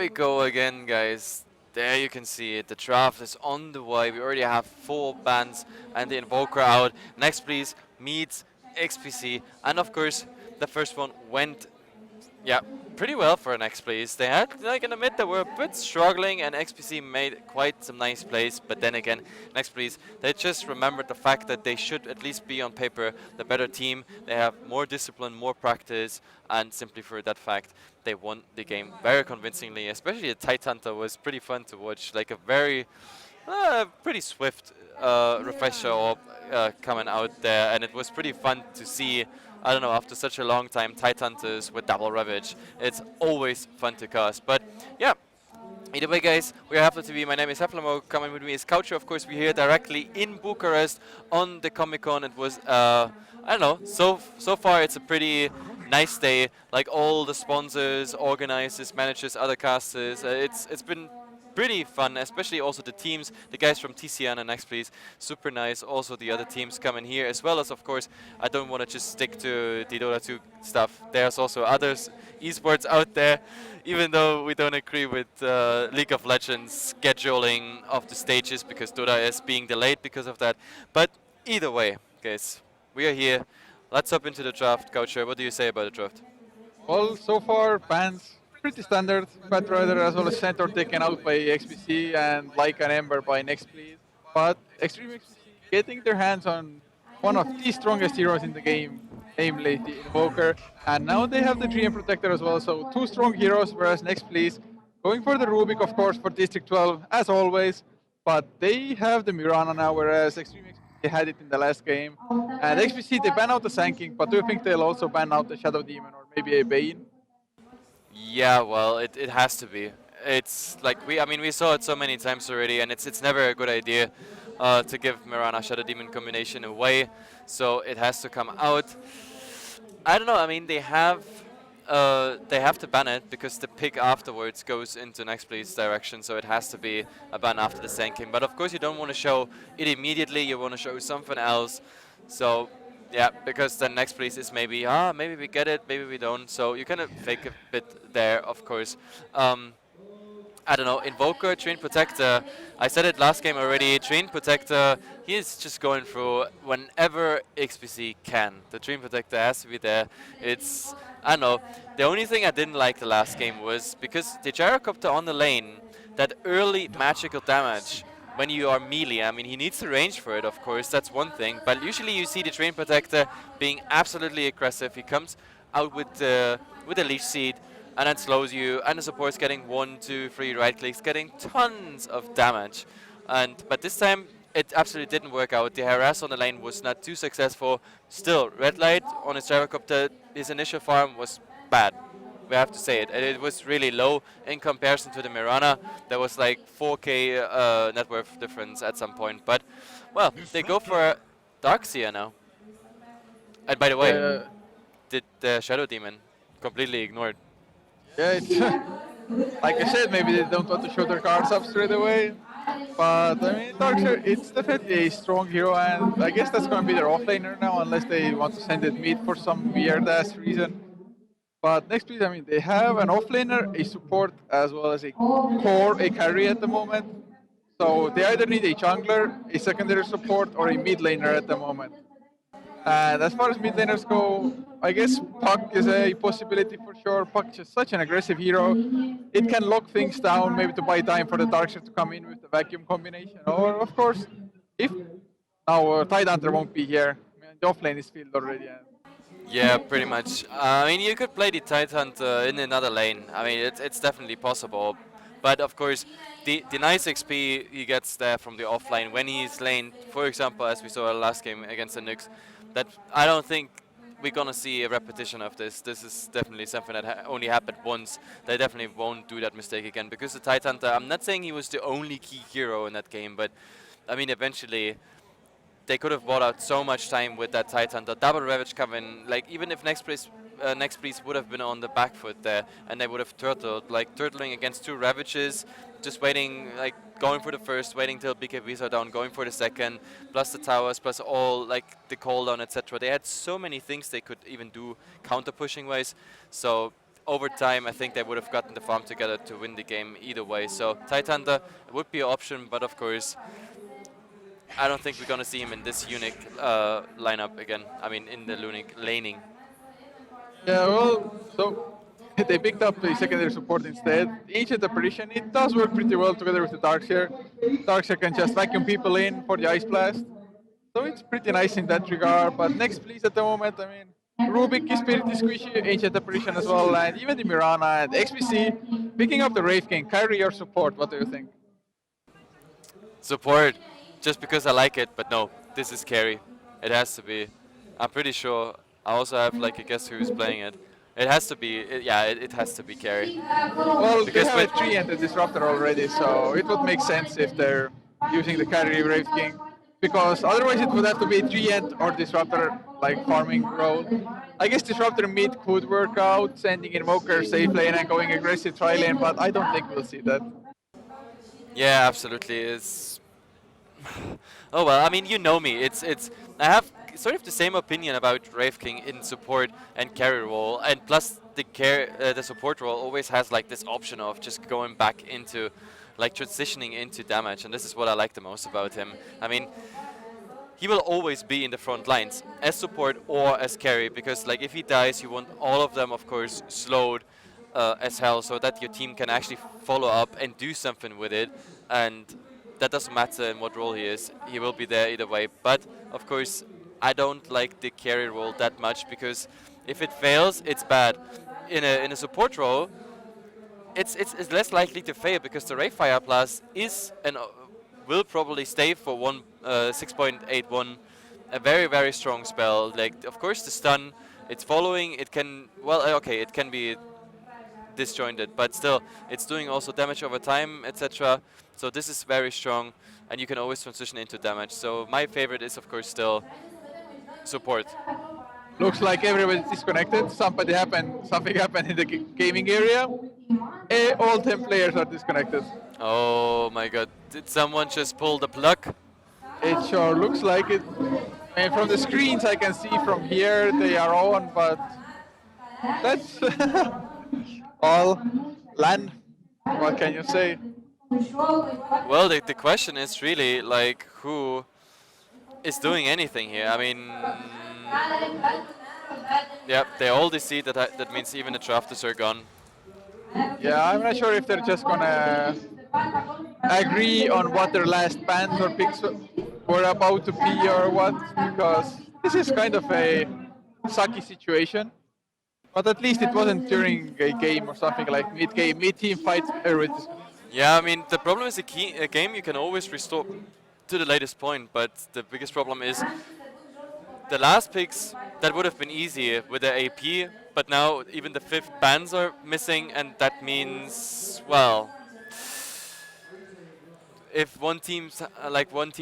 we go again, guys. There you can see it. The draft is on the way. We already have 4 bands and the Invoker out. Next, please, meets XPC. And of course, the first one went, yeah, pretty well for Next, please. They had, like in the mid, they were a bit struggling, and XPC made quite some nice plays. But then again, Next, please, they just remembered the fact that they should at least be on paper the better team. They have more discipline, more practice, and simply for that fact, they won the game very convincingly. Especially the Tight Hunter was pretty fun to watch, like a very pretty swift refresher orb coming out there, and it was pretty fun to see. I don't know, after such a long time, Tight Hunters with double ravage. It's always fun to cast. But yeah, either way, guys, we are Heflatv. My name is Heflatv. Coming with me is Coucher. Of course, we're here directly in Bucharest on the Comic Con. It was, I don't know, so far it's a pretty nice day. Like all the sponsors, organizers, managers, other casters, it's been pretty fun, especially also the teams, the guys from TCN and Next Please, super nice. Also the other teams coming here, as well as, of course, I don't want to just stick to the Dota 2 stuff. There's also others, esports out there, even though we don't agree with League of Legends scheduling of the stages because Dota is being delayed because of that. But either way, guys, we are here. Let's hop into the draft. Coucher, what do you say about the draft? Well, so far, bans pretty standard. Fat Rider as well as Centaur taken out by XPC and Like an Ember by Next Please. But Extreme XPC getting their hands on one of the strongest heroes in the game, namely the Invoker. And now they have the GM Protector as well, so 2 strong heroes, whereas Next Please going for the Rubik, of course, for District 12, as always. But they have the Mirana now, whereas Extreme XPC had it in the last game. And XPC, they ban out the Sand King, but do you think they'll also ban out the Shadow Demon or maybe a Bane? Yeah, well, it has to be. It's like I mean, we saw it so many times already, and it's never a good idea to give Mirana Shadow Demon combination away. So it has to come out. I don't know. I mean, they have to ban it because the pick afterwards goes into Next Please direction. So it has to be a ban after the Sand King. But of course, you don't want to show it immediately. You want to show something else. So yeah, because the Next Please is maybe maybe we get it, maybe we don't. So you kind of fake a bit there, of course. I don't know, Invoker, Train Protector. I said it last game already. Train Protector, he is just going through whenever XPC can. The Train Protector has to be there. It's, I don't know. The only thing I didn't like the last game was because the Gyrocopter on the lane, that early magical damage when you are melee. I mean, he needs the range for it, of course. That's one thing. But usually you see the Train Protector being absolutely aggressive. He comes out with the Leash Seed, and then slows you, and the support's getting 1, 2, 3 right clicks, getting tons of damage. But this time, it absolutely didn't work out. The harass on the lane was not too successful. Still, Red Light on his Gyrocopter, his initial farm was bad. We have to say it. It was really low in comparison to the Mirana. There was like 4k net worth difference at some point. But, well, they go for Darkseer now. And by the way, did the Shadow Demon completely ignored. Yeah, it's like I said, maybe they don't want to show their cards up straight away. But I mean, Darkseer, it's definitely a strong hero, and I guess that's going to be their offlaner now, unless they want to send it mid for some weird ass reason. But next please, I mean, they have an offlaner, a support, as well as a core, a carry at the moment. So they either need a jungler, a secondary support, or a mid laner at the moment. And as far as mid laners go, I guess Puck is a possibility for sure. Puck is such an aggressive hero. It can lock things down, maybe to buy time for the Darkseer to come in with the vacuum combination. Or, of course, if now Tide Hunter won't be here, I mean, the offlane is filled already. Yeah, pretty much. I mean, you could play the Tight Hunter in another lane. I mean, it's definitely possible. But of course, the nice XP he gets there from the offline when he's lane, for example, as we saw last game against the Nyx, that I don't think we're gonna see a repetition of this. This is definitely something that only happened once. They definitely won't do that mistake again because the Tight Hunter, I'm not saying he was the only key hero in that game, but I mean, eventually they could have bought out so much time with that Tight Hunter. Double Ravage coming, like even if Next Please would have been on the back foot there and they would have turtled, like turtling against 2 Ravages, just waiting, like going for the first, waiting till BKBs are down, going for the second, plus the towers, plus all like the cooldown, etc. They had so many things they could even do counter pushing wise. So over time, I think they would have gotten the farm together to win the game either way. So Tidehunter would be an option, but of course, I don't think we're going to see him in this unique lineup again. I mean, in the unique laning. Yeah, well, so they picked up the secondary support instead. Ancient Apparition, it does work pretty well together with the Darkseer. Darkseer can just vacuum people in for the Ice Blast. So it's pretty nice in that regard. But next, please, at the moment, I mean, Rubik is pretty squishy, Ancient Apparition as well, and even the Mirana and XPC picking up the Wraith King. Kyrie, your support, what do you think? Support, just because I like it, but no, this is carry. It has to be. I'm pretty sure. I also have like a guess who's playing it. It has to be. It has to be carry. Well, they Because have a 3 and a Disruptor already, so it would make sense if they're using the Kyrie Wraith King. Because otherwise it would have to be 3 end or Disruptor, like farming role. I guess Disruptor mid could work out, sending Invoker safe lane and going aggressive tri lane, but I don't think we'll see that. Yeah, absolutely. It's. Oh well, I mean, you know me. It's. I have sort of the same opinion about Wraith King in support and carry role, and plus the support role always has like this option of just going back into, like transitioning into damage, and this is what I like the most about him. I mean, he will always be in the front lines as support or as carry, because like if he dies, you want all of them, of course, slowed as hell, so that your team can actually follow up and do something with it. And that doesn't matter in what role he is; he will be there either way. But of course, I don't like the carry role that much, because if it fails, it's bad. In a support role, it's less likely to fail, because the Ray Fire Plus is and will probably stay for 6.81, a very strong spell. Like of course the stun, it's following. It can okay, it can be disjointed, but still it's doing also damage over time, etc. So this is very strong, and you can always transition into damage. So my favorite is of course still support. Looks like everybody's disconnected. Something happened in the gaming area. All 10 players are disconnected. Oh my god, did someone just pull the plug? It sure looks like it. I mean, from the screens I can see from here they are on, but that's all LAN. What can you say? Well, the question is really like who is doing anything here. I mean, yeah, they all decede that means even the drafters are gone. Yeah, I'm not sure if they're just gonna agree on what their last bans or picks were about to be or what, because this is kind of a sucky situation. But at least it wasn't during a game or something like mid-game, mid-team fights. Yeah, I mean, the problem is a game you can always restore to the latest point, but the biggest problem is the last picks, that would have been easy with the AP, but now even the 5th bans are missing, and that means, well, if one team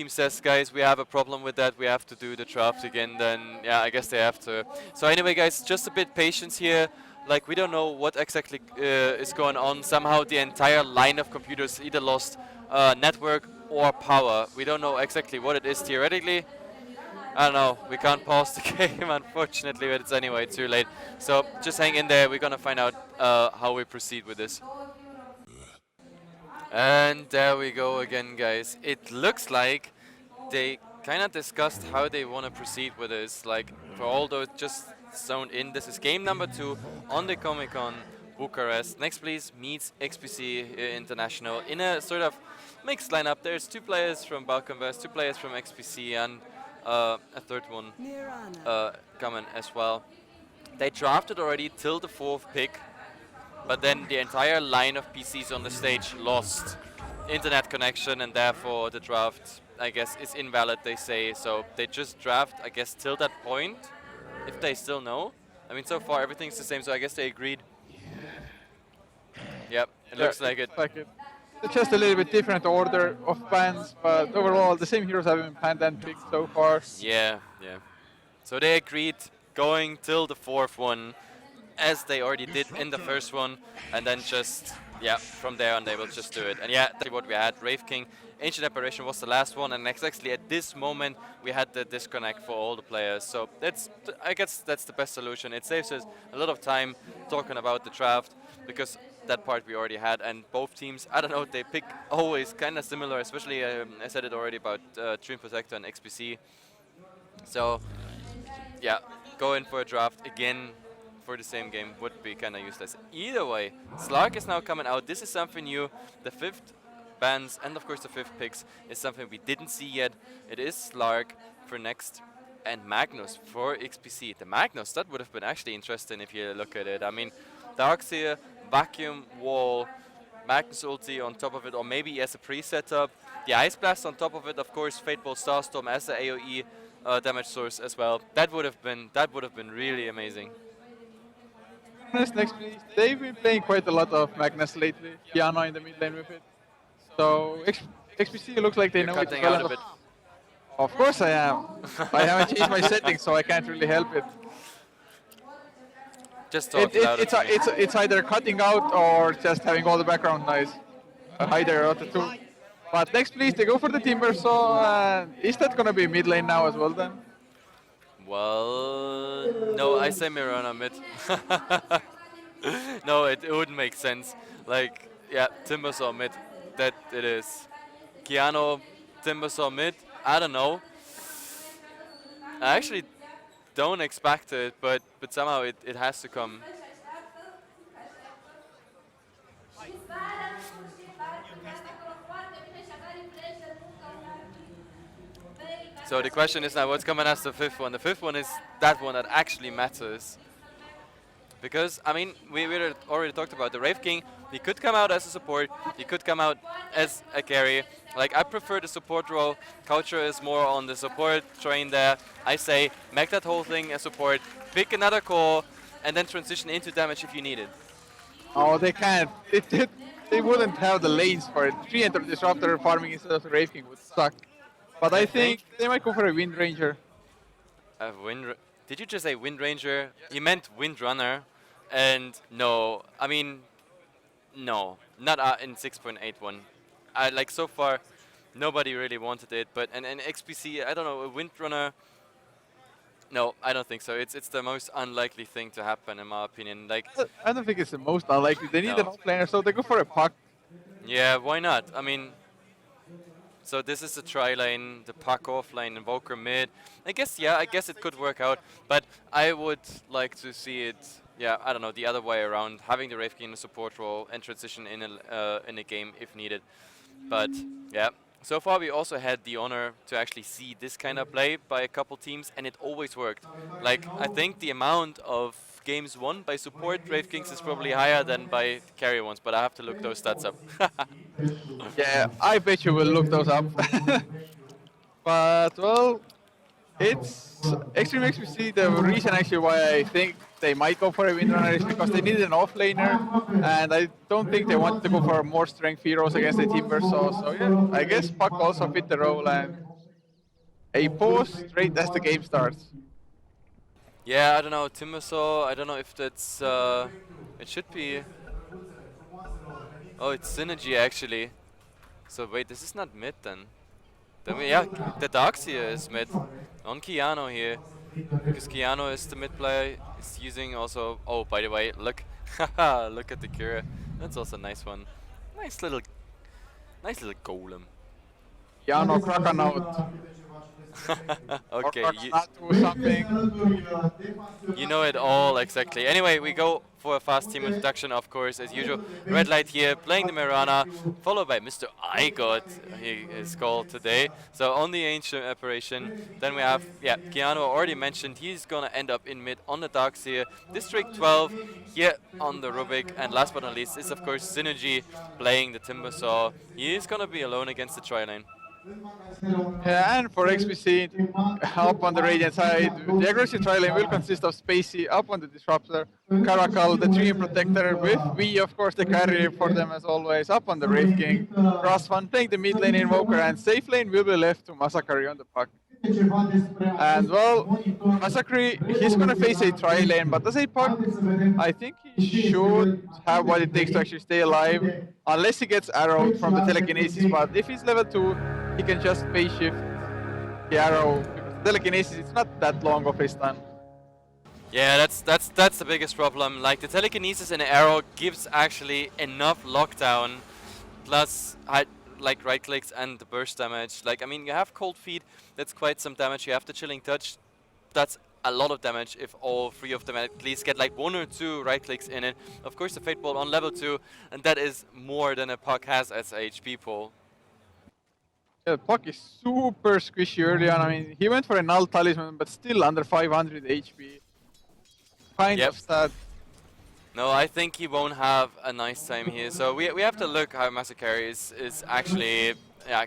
says, guys, we have a problem with that, we have to do the draft again, then yeah, I guess they have to. So anyway, guys, just a bit patience here. Like, we don't know what exactly is going on. Somehow the entire line of computers either lost network or power. We don't know exactly what it is theoretically. I don't know, we can't pause the game unfortunately, but it's anyway too late. So just hang in there, we're gonna find out how we proceed with this. And there we go again, guys. It looks like they kind of discussed how they want to proceed with this. Like, for all those just zoned in, this is game number 2 on the Comic-Con Bucharest. Next please meets XPC International in a sort of mixed lineup. There's 2 players from Bucharest, 2 players from XPC, and a 3rd one coming as well. They drafted already till the 4th pick, but then the entire line of PCs on the stage lost internet connection, and therefore the draft, I guess, is invalid, they say. So they just draft, I guess, till that point, if they still know. I mean, so far everything's the same, so I guess they agreed. Yep, it looks like it. It's just a little bit different order of bans, but overall the same heroes have been banned and picked so far. Yeah. So they agreed going till the 4th one, as they already did in the 1st one, and then just yeah, from there on they will just do it. And yeah, that's what we had. Wraith King, Ancient Apparition was the last one, and exactly at this moment we had the disconnect for all the players. So I guess that's the best solution. It saves us a lot of time talking about the draft because that part we already had, and both teams, I don't know, they pick always kind of similar, especially I said it already about Dream Protector and XPC. So yeah, going for a draft again for the same game would be kind of useless. Either way, Slark is now coming out. This is something new. The fifth bans and of course the fifth picks is something we didn't see yet. It is Slark for Next and Magnus for XPC. The Magnus, that would have been actually interesting if you look at it. I mean, Darkseer, Vacuum, Wall, Magnus ulti on top of it, or maybe as a pre-setup. The Ice Blast on top of it, of course, Fateful Starstorm as the AoE damage source as well. That would have been really amazing. Next, please. They've been playing quite a lot of Magnus lately. Kiana in the mid lane with it. So XPC looks like they You're know it cutting well out a enough. bit. Of course I am. I haven't changed my settings, so I can't really help it. Just talk louder to me. It's either cutting out or just having all the background noise. Either of the two. But next, please, they go for the Timber. So is that gonna be mid lane now as well then? Well, no, I say Mirana mid. No, it wouldn't make sense. Like, yeah, Timbersaw mid. That it is. Keanu, Timbersaw mid. I don't know. I actually don't expect it, but somehow it has to come. So the question is now, what's coming as the fifth one? The fifth one is that one that actually matters. Because, I mean, we already talked about the Wraith King. He could come out as a support. He could come out as a carry. Like, I prefer the support role. Culture is more on the support train there. I say, make that whole thing a support. Pick another core, and then transition into damage if you need it. Oh, they can't. They wouldn't have the lanes for it. 3-enter Disruptor farming instead of the Wraith King would suck. But I think they might go for a Wind Ranger. Did you just say Wind Ranger? You meant Wind Runner. And no, I mean, no, not in 6.81. Like so far, nobody really wanted it. But and XPC, I don't know, a Wind Runner. No, I don't think so. It's the most unlikely thing to happen in my opinion. Like, I don't think it's the most unlikely. They need No. an offlaner, so they go for a Puck. yeah, why not? I mean, so this is the tri lane, the Puck off lane, Invoker mid. I guess it could work out. But I would like to see it. Yeah, I don't know, the other way around, having the Wraith King in a support role and transition in a game if needed. But yeah, so far we also had the honor to actually see this kind of play by a couple teams, and it always worked. Like, I think the amount of games won by support Wraith Kings is probably higher than by carry ones, but I have to look those stats up. Yeah, I bet you will look those up. But, well, it's Extreme XPC. The reason actually why I think they might go for a Windrunner is because they need an offlaner, and I don't think they want to go for more strength heroes against the Timber. So yeah, I guess Puck also fit the role, and a pause straight as the game starts. Yeah, I don't know, Timbersaw, I don't know if that's, it should be, oh, it's Synergy actually. So wait, this is not mid then. Yeah, the Darkseer is mid, on Keanu here, because Keanu is the mid player, is using also, oh, by the way, look, look at the Cura, that's also a nice one. Nice little golem. Yano Kraken out. Okay, Or not do something. you know it all exactly. Anyway, we go for a fast team introduction, of course, as usual. Red Light here, playing the Mirana, followed by Mr. iGod, he is called today. So on the Ancient Apparition. Then we have, yeah, Keanu already mentioned, he's gonna end up in mid on the Darkseer. District 12 here on the Rubik. And last but not least is, of course, Synergy playing the Timbersaw. He is gonna be alone against the tri-lane. Yeah, and for XPC, up on the Radiant side, the aggressive tri-lane will consist of Spacey up on the Disruptor, Caracal, the Dream Protector, with we, of course, the carrier for them as always, up on the Wraith King, Crossfun playing the mid lane Invoker, and safe lane will be left to Massacre on the Puck. And well, Massacre, he's gonna face a tri lane, but as a puck, I think he should have what it takes to actually stay alive, unless he gets arrowed from the telekinesis. But if he's level 2, he can just phase shift the arrow, because the telekinesis, it's not that long of a stun. Yeah, that's the biggest problem. Like the telekinesis in arrow gives actually enough lockdown, plus like right clicks and the burst damage. Like I mean, you have cold feet, that's quite some damage. You have the chilling touch, that's a lot of damage if all three of them at least get like 1 or 2 right clicks in it. Of course, the Fate Ball on level 2, and that is more than a puck has as a HP pool. Yeah, the puck is super squishy early on. I mean, he went for a null talisman, but still under 500 HP. Kind Yep. of sad. No, I think he won't have a nice time here. So we have to look how Massacre is actually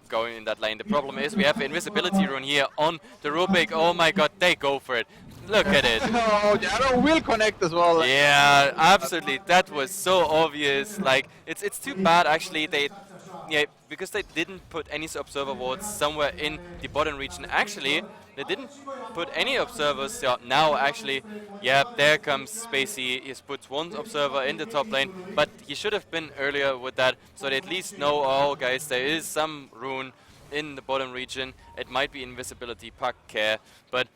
going in that lane. The problem is we have the invisibility rune here on the Rubik. Oh my god, they go for it. Look at it. Oh, the arrow will connect as well. Yeah, absolutely. That was so obvious. Like it's too bad actually because they didn't put any observer wards somewhere in the bottom region. Actually, they didn't put any observers. So now actually, yeah, there comes Spacey. He's put 1 observer in the top lane, but he should have been earlier with that, so they at least know, oh guys, there is some rune in the bottom region. It might be invisibility, puck care, but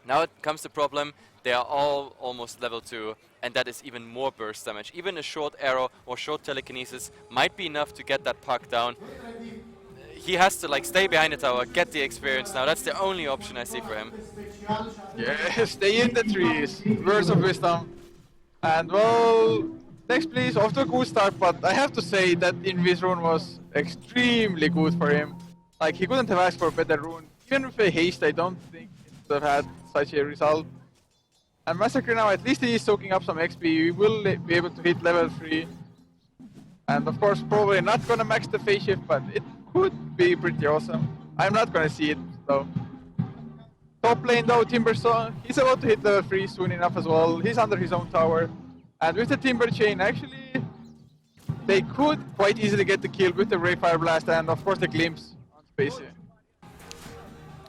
now it comes the problem. They are all almost level 2, and that is even more burst damage. Even a short arrow or short telekinesis might be enough to get that puck down. He has to like stay behind the tower, get the experience now. That's the only option I see for him. Yeah, stay in the trees. Words of wisdom. And well, next please, off to a good start, but I have to say that Invis rune was extremely good for him. Like, he couldn't have asked for a better rune. Even with a haste, I don't think it would have had such a result. And Massacre now, at least he is soaking up some XP. He will be able to hit level 3. And of course, probably not gonna max the phase shift, but it could be pretty awesome. I'm not gonna see it though. Top lane though, Timberstone, he's about to hit level 3 soon enough as well. He's under his own tower. And with the Timber Chain, actually, they could quite easily get the kill with the Ray Fire Blast and of course the Glimpse on Spacey.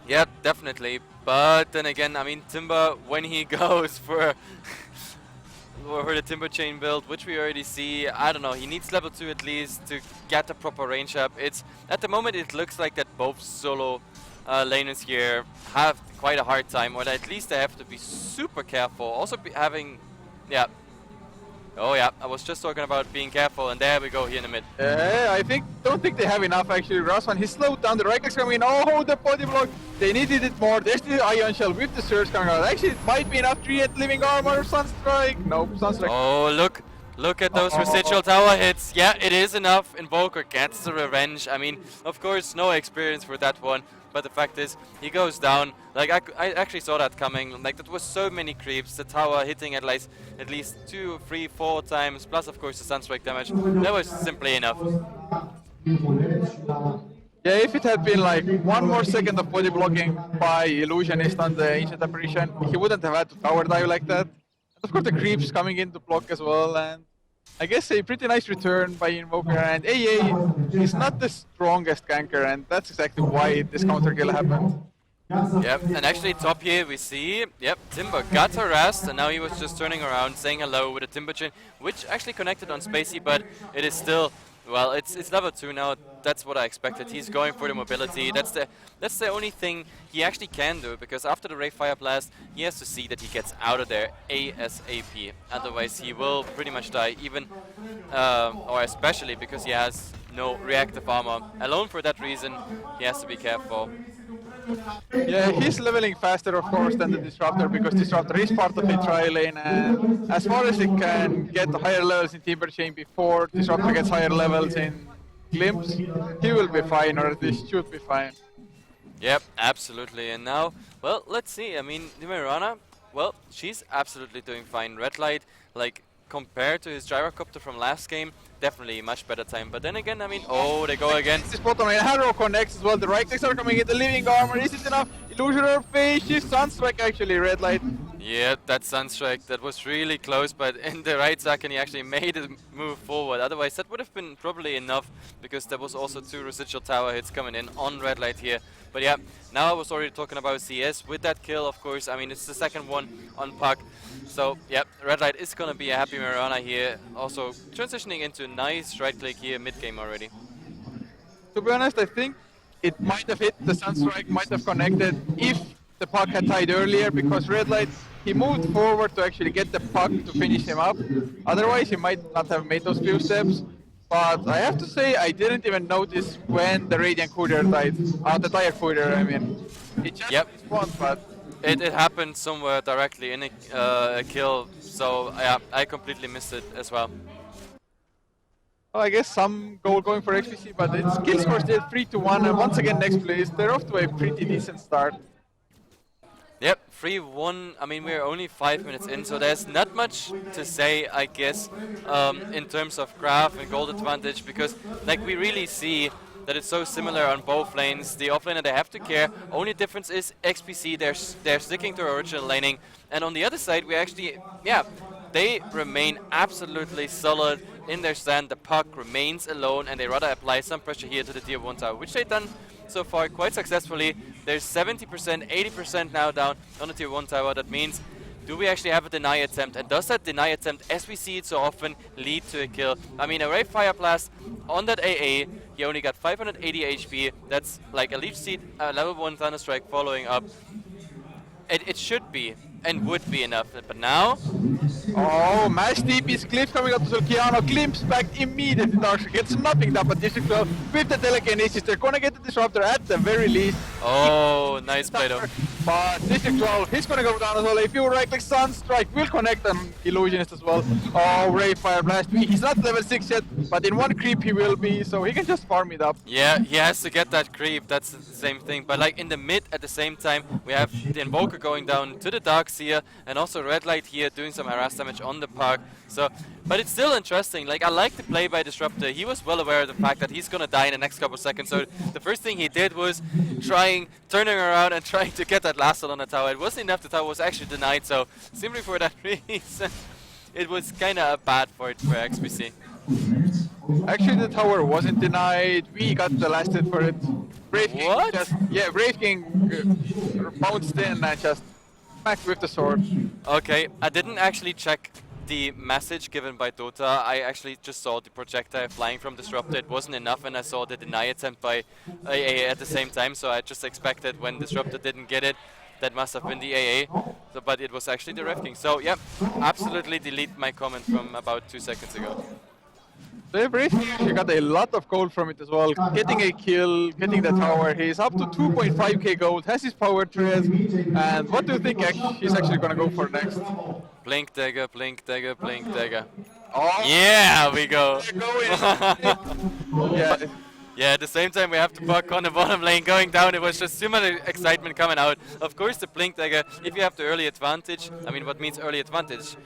Yeah, definitely. But then again, I mean, Timber, when he goes for the Timber Chain build, which we already see, I don't know, he needs level 2 at least to get the proper range up. It's at the moment it looks like that both solo laners here have quite a hard time, or at least they have to be super careful. Also having, yeah. Oh yeah, I was just talking about being careful, and there we go here in the mid. I don't think they have enough actually. Rasman, he slowed down, the right click's coming in. Oh, the body block! They needed it more. There's the Ion Shell with the Surge coming out. Actually, it might be enough. 3 at Living Armor, Sunstrike. Nope, Sunstrike. Oh, look at those residual tower hits. Yeah, it is enough. Invoker gets the revenge. I mean, of course, no experience for that one. But the fact is, he goes down. Like, I actually saw that coming. Like, that was so many creeps. The tower hitting at least 2, 3, 4 times. Plus, of course, the Sunstrike damage. That was simply enough. Yeah, if it had been like 1 more second of body blocking by Illusionist on the Ancient Apparition, he wouldn't have had to tower dive like that. And of course, the creeps coming in to block as well. And I guess a pretty nice return by Invoker, and AA is not the strongest ganker, and that's exactly why this counter kill happened. Yep, and actually top here we see, yep, Timber got harassed, and now he was just turning around, saying hello with a Timber Chain, which actually connected on Spacey, but it is still, well, it's level 2 now. That's what I expected. He's going for the mobility. That's the only thing he actually can do, because after the Ray Fire Blast, he has to see that he gets out of there ASAP. Otherwise, he will pretty much die, even or especially because he has no reactive armor. Alone for that reason, he has to be careful. Yeah, he's leveling faster, of course, than the Disruptor, because Disruptor is part of a tri-lane, and as far as he can get higher levels in Timber Chain before Disruptor gets higher levels in Glimpse, he will be fine, or at least should be fine. Yep, absolutely. And now, well, let's see. I mean, Mirana, well, she's absolutely doing fine. Red Light, like, compared to his Gyrocopter from last game, definitely much better time. But then again, I mean, oh, they go again. This bottom lane, Harrow connects as well. The right clicks are coming in. The Living Armor, is it enough? Illusioner, phase shift, Sunstrike actually, Red Light. Yeah, that Sunstrike, that was really close, but in the right second he actually made a move forward. Otherwise that would have been probably enough, because there was also 2 residual tower hits coming in on red light here. But yeah, now I was already talking about CS with that kill, of course. I mean, it's the second one on Puck. So yeah, red light is gonna be a happy Mirana here. Also transitioning into a nice right click here mid game already. To be honest, I think it might have hit the Sunstrike, might have connected if the puck had tied earlier, because red light, he moved forward to actually get the puck to finish him up. Otherwise, he might not have made those few steps. But I have to say, I didn't even notice when the Radiant Courier died. The Tire Courier, I mean. It just respawned, but... It happened somewhere directly in a kill, so yeah, I completely missed it as well. Well, I guess some goal going for XPC, but its kill score still 3-1, and once again next place. They're off to a pretty decent start. Yep, 3-1. I mean, we're only 5 minutes in, so there's not much to say, I guess, in terms of graph and gold advantage, because like we really see that it's so similar on both lanes. The offlaner, they have to care. Only difference is XPC, they're sticking to original laning, and on the other side, we actually, yeah, they remain absolutely solid in their stand. The puck remains alone, and they rather apply some pressure here to the tier 1 tower, which they've done so far quite successfully. There's 70%, 80% now down on the tier 1 tower. That means, do we actually have a deny attempt? And does that deny attempt, as we see it so often, lead to a kill? I mean, a Ray Fire Blast on that AA, he only got 580 HP. That's like a Leech Seed, level 1 Thunderstrike following up. It should be and would be enough, but now... Oh, Mash TP's Cliff coming up to Solkiano, glimpse back immediately. Darkseid gets nothing done, but District 12 with the telekinesis, they're gonna get the Disruptor at the very least. Oh, nice play though. But District 12, he's gonna go down as well. If you right click Sunstrike, will connect an Illusionist as well. Oh, Ray Fire Blast, he's not level 6 yet, but in one creep he will be, so he can just farm it up. Yeah, he has to get that creep, that's the same thing. But like in the mid at the same time, we have the Invoker going down to the Darkseer, and also Red Light here doing some harass damage on the puck. So, but it's still interesting. Like, I like the play by Disruptor. He was well aware of the fact that he's gonna die in the next couple of seconds. So the first thing he did was turning around and trying to get that last on the tower. It wasn't enough. The tower was actually denied. So simply for that reason, it was kind of a bad fight for XPC. Actually, the tower wasn't denied. We got the last hit for it. Brave King what? Brave King bounced in and just smacked with the sword. Okay, I didn't actually check the message given by Dota. I actually just saw the projectile flying from Disruptor. It wasn't enough, and I saw the deny attempt by AA at the same time, so I just expected when Disruptor didn't get it, that must have been the AA, so, but it was actually the Ref King. So yeah, absolutely delete my comment from about 2 seconds ago. The Brave King actually got a lot of gold from it as well. Getting a kill, getting the tower. He's up to 2.5k gold, has his power trees, and what do you think he's actually gonna go for next? Blink dagger, blink dagger, blink dagger. Oh, yeah, we go. Yeah. Yeah, at the same time we have the puck on the bottom lane going down. It was just too much excitement coming out. Of course the blink dagger, if you have the early advantage, I mean, what means early advantage?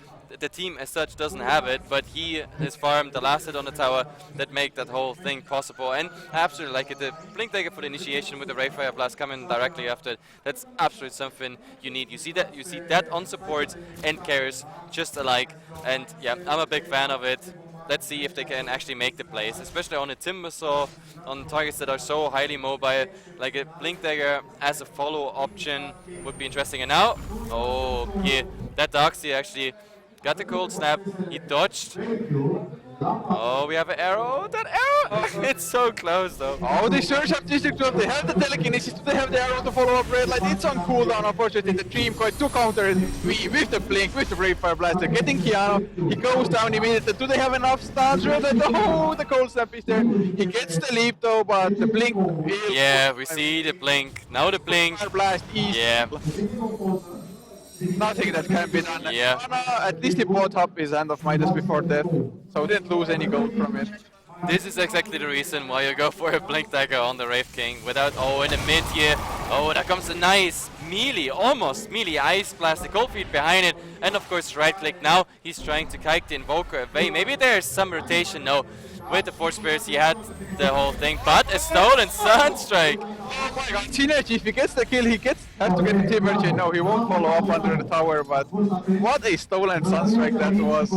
The team as such doesn't have it, but he has farmed the last hit on the tower that make that whole thing possible. And I absolutely like it. The blink dagger for the initiation with the Ray Fire Blast coming directly after it. That's absolutely something you need. You see that on support and carries just alike. And yeah, I'm a big fan of it. Let's see if they can actually make the plays, especially on a Timbersaw, on targets that are so highly mobile. Like a blink dagger as a follow option would be interesting. And now, oh yeah, that Darkseer actually got the cold snap, he dodged. Oh, we have an arrow, that arrow! It's so close though. Oh, they search up District 12, they have the telekinesis, they have the arrow to follow up Red Light. It's on cooldown, unfortunately, the Dream Coin to counter it with the blink, with the Brave Fire Blaster, getting Keanu. He goes down immediately. Do they have enough stuns? Red Light, oh, the cold snap is there. He gets the leap though, but the blink will... Yeah, we see the blink. Now the blink. Fire Blast is... Yeah. Nothing that can be done. Yeah. At least he bought up his Hand of Midas before death, so he didn't lose any gold from it. This is exactly the reason why you go for a blink dagger on the Wraith King without, oh, in the mid here. Oh, there comes a nice melee, almost melee ice blast, the cold feet behind it, and of course right click. Now he's trying to kite the Invoker away. Maybe there's some rotation, no. with the 4 Spears, he had the whole thing, but a stolen Sunstrike! Oh my god, Synergy, if he gets the kill, has to get the Timber Chain. No, he won't follow up under the tower, but what a stolen Sunstrike that was.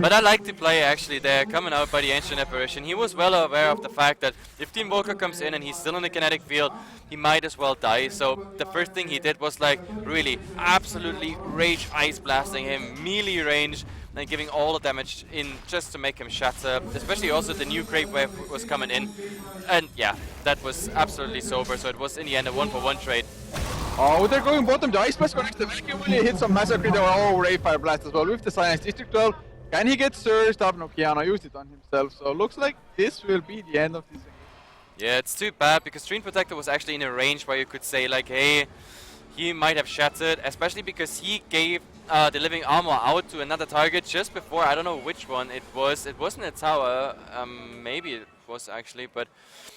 But I like the play actually there, coming out by the Ancient Apparition. He was well aware of the fact that if the Invoker comes in and he's still in the kinetic field, he might as well die. So the first thing he did was like really absolutely rage ice blasting him, melee range, and giving all the damage in just to make him shatter. Especially also the new Crave Wave was coming in. And yeah, that was absolutely sober. So it was in the end a 1-for-1 trade. Oh, they're going bottom. The Ice Blast connects the vacuum. Really hit some Massacre. Oh, Ray Fire Blast as well with the Silence. District 12. Can he get surged up? No, Kiana used it on himself. So looks like this will be the end of this game. Yeah, it's too bad because Stream Protector was actually in a range where you could say like, hey, he might have shattered, especially because he gave the living armor out to another target just before, I don't know which one it was. It wasn't a tower, maybe it was actually, but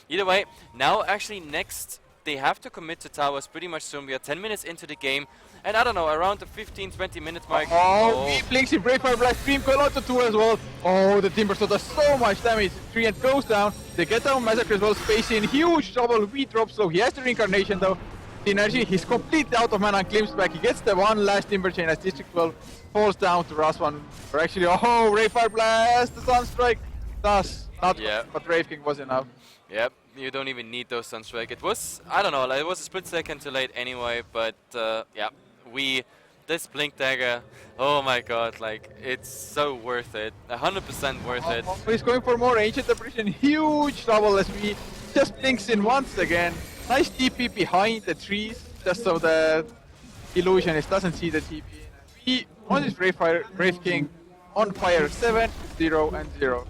either way, now actually next they have to commit to towers pretty much soon. We are 10 minutes into the game, and I don't know, around the 15-20 minute mark. He blinks, he Brave Fire Blast, Stream Coil out to 2 as well. Oh, the Timber Sword does so much damage. Treant goes down, they get down Massacre as well, Spacey in huge trouble, we drop slow. He has the Reincarnation though. Synergy, he's completely out of mana and glimpse back. He gets the one last Timber Chain as District 12 falls down to Raswan. Or actually, oh, Ray Fire Blast, the Sunstrike does not, but Brave King was enough. Yep, you don't even need those Sunstrike. It was, I don't know, like, it was a split second too late anyway, but yeah, this Blink Dagger, oh my god, like, it's so worth it. 100% worth it. He's going for more Ancient Apparition, huge trouble as we just blinks in once again. Nice TP behind the trees, just so the Illusionist doesn't see the TP. We on this Brave King on fire, 7, 0, and 0.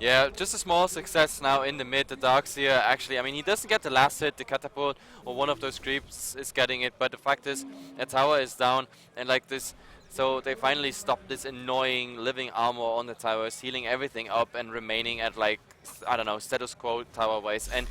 Yeah, just a small success now in the mid. The Darkseer actually, I mean, he doesn't get the last hit, the Catapult, or one of those creeps is getting it, but the fact is, a tower is down, and like this, so they finally stopped this annoying living armor on the towers, healing everything up and remaining at like, I don't know, status quo tower-wise, and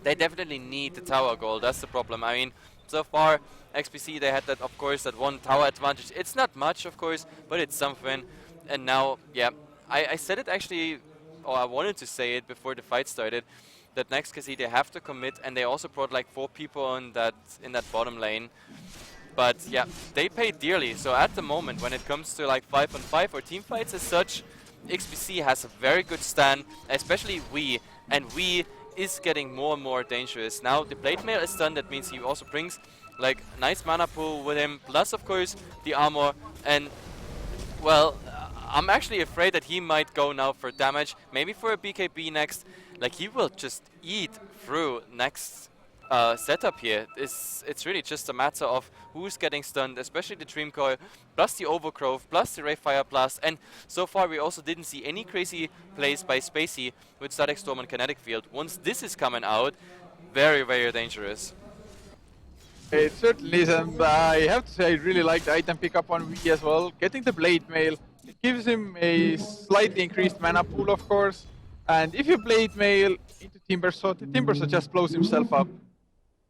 they definitely need the tower goal, that's the problem. I mean, so far, XPC, they had that, of course, that one tower advantage. It's not much, of course, but it's something, and now, yeah, I said it actually, or I wanted to say it before the fight started, that Next.pls they have to commit, and they also brought like 4 people in that bottom lane. But yeah, they pay dearly. So at the moment, when it comes to like 5-on-5 or team fights as such, XPC has a very good stand, especially we, and we is getting more and more dangerous. Now the Blade Mail is done. That means he also brings like a nice mana pool with him, plus of course the armor, and well, I'm actually afraid that he might go now for damage, maybe for a BKB next. Like, he will just eat through next setup here. It's really just a matter of who's getting stunned, especially the Dream Coil, plus the Overgrowth, plus the Ray Fire Blast. And so far we also didn't see any crazy plays by Spacey with Static Storm and Kinetic Field. Once this is coming out, very, very dangerous. It certainly is, and I have to say I really like the item pickup on V as well. Getting the Blade Mail, it gives him a slightly increased mana pool, of course. And if you Blade Mail into Timber Sword, the Timber Sword just blows himself up.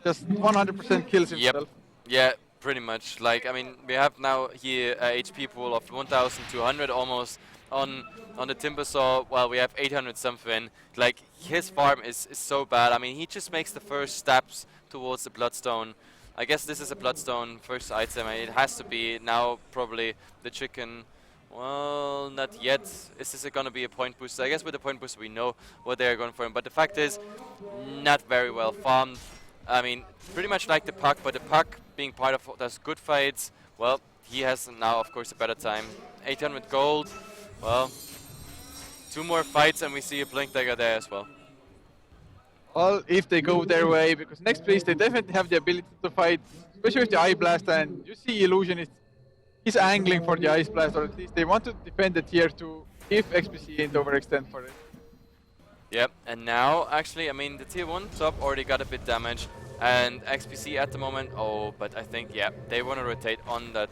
Just 100% kills himself. Yep. Yeah, pretty much. Like, I mean, we have now here a HP pool of 1,200 almost on the Timber Saw, while we have 800 something. Like, his farm is so bad. I mean, he just makes the first steps towards the Bloodstone. I guess this is a Bloodstone first item, and it has to be now probably the chicken. Well, not yet. Is this going to be a point booster? I guess with the point booster we know what they're going for. But the fact is, not very well farmed. I mean, pretty much like the Puck, but the Puck being part of those good fights, well, he has now, of course, a better time. 800 gold. Well, 2 more fights and we see a Blink Dagger there as well. Well, if they go their way, because Next.pls they definitely have the ability to fight, especially with the Eye Blast, and you see Illusionist, he's angling for the Ice Blast, or at least they want to defend the tier 2 if XPC ain't overextend for it. Yep, and now, actually, I mean, the tier 1 top already got a bit damaged, and XPC at the moment, oh, but I think, yeah, they want to rotate on that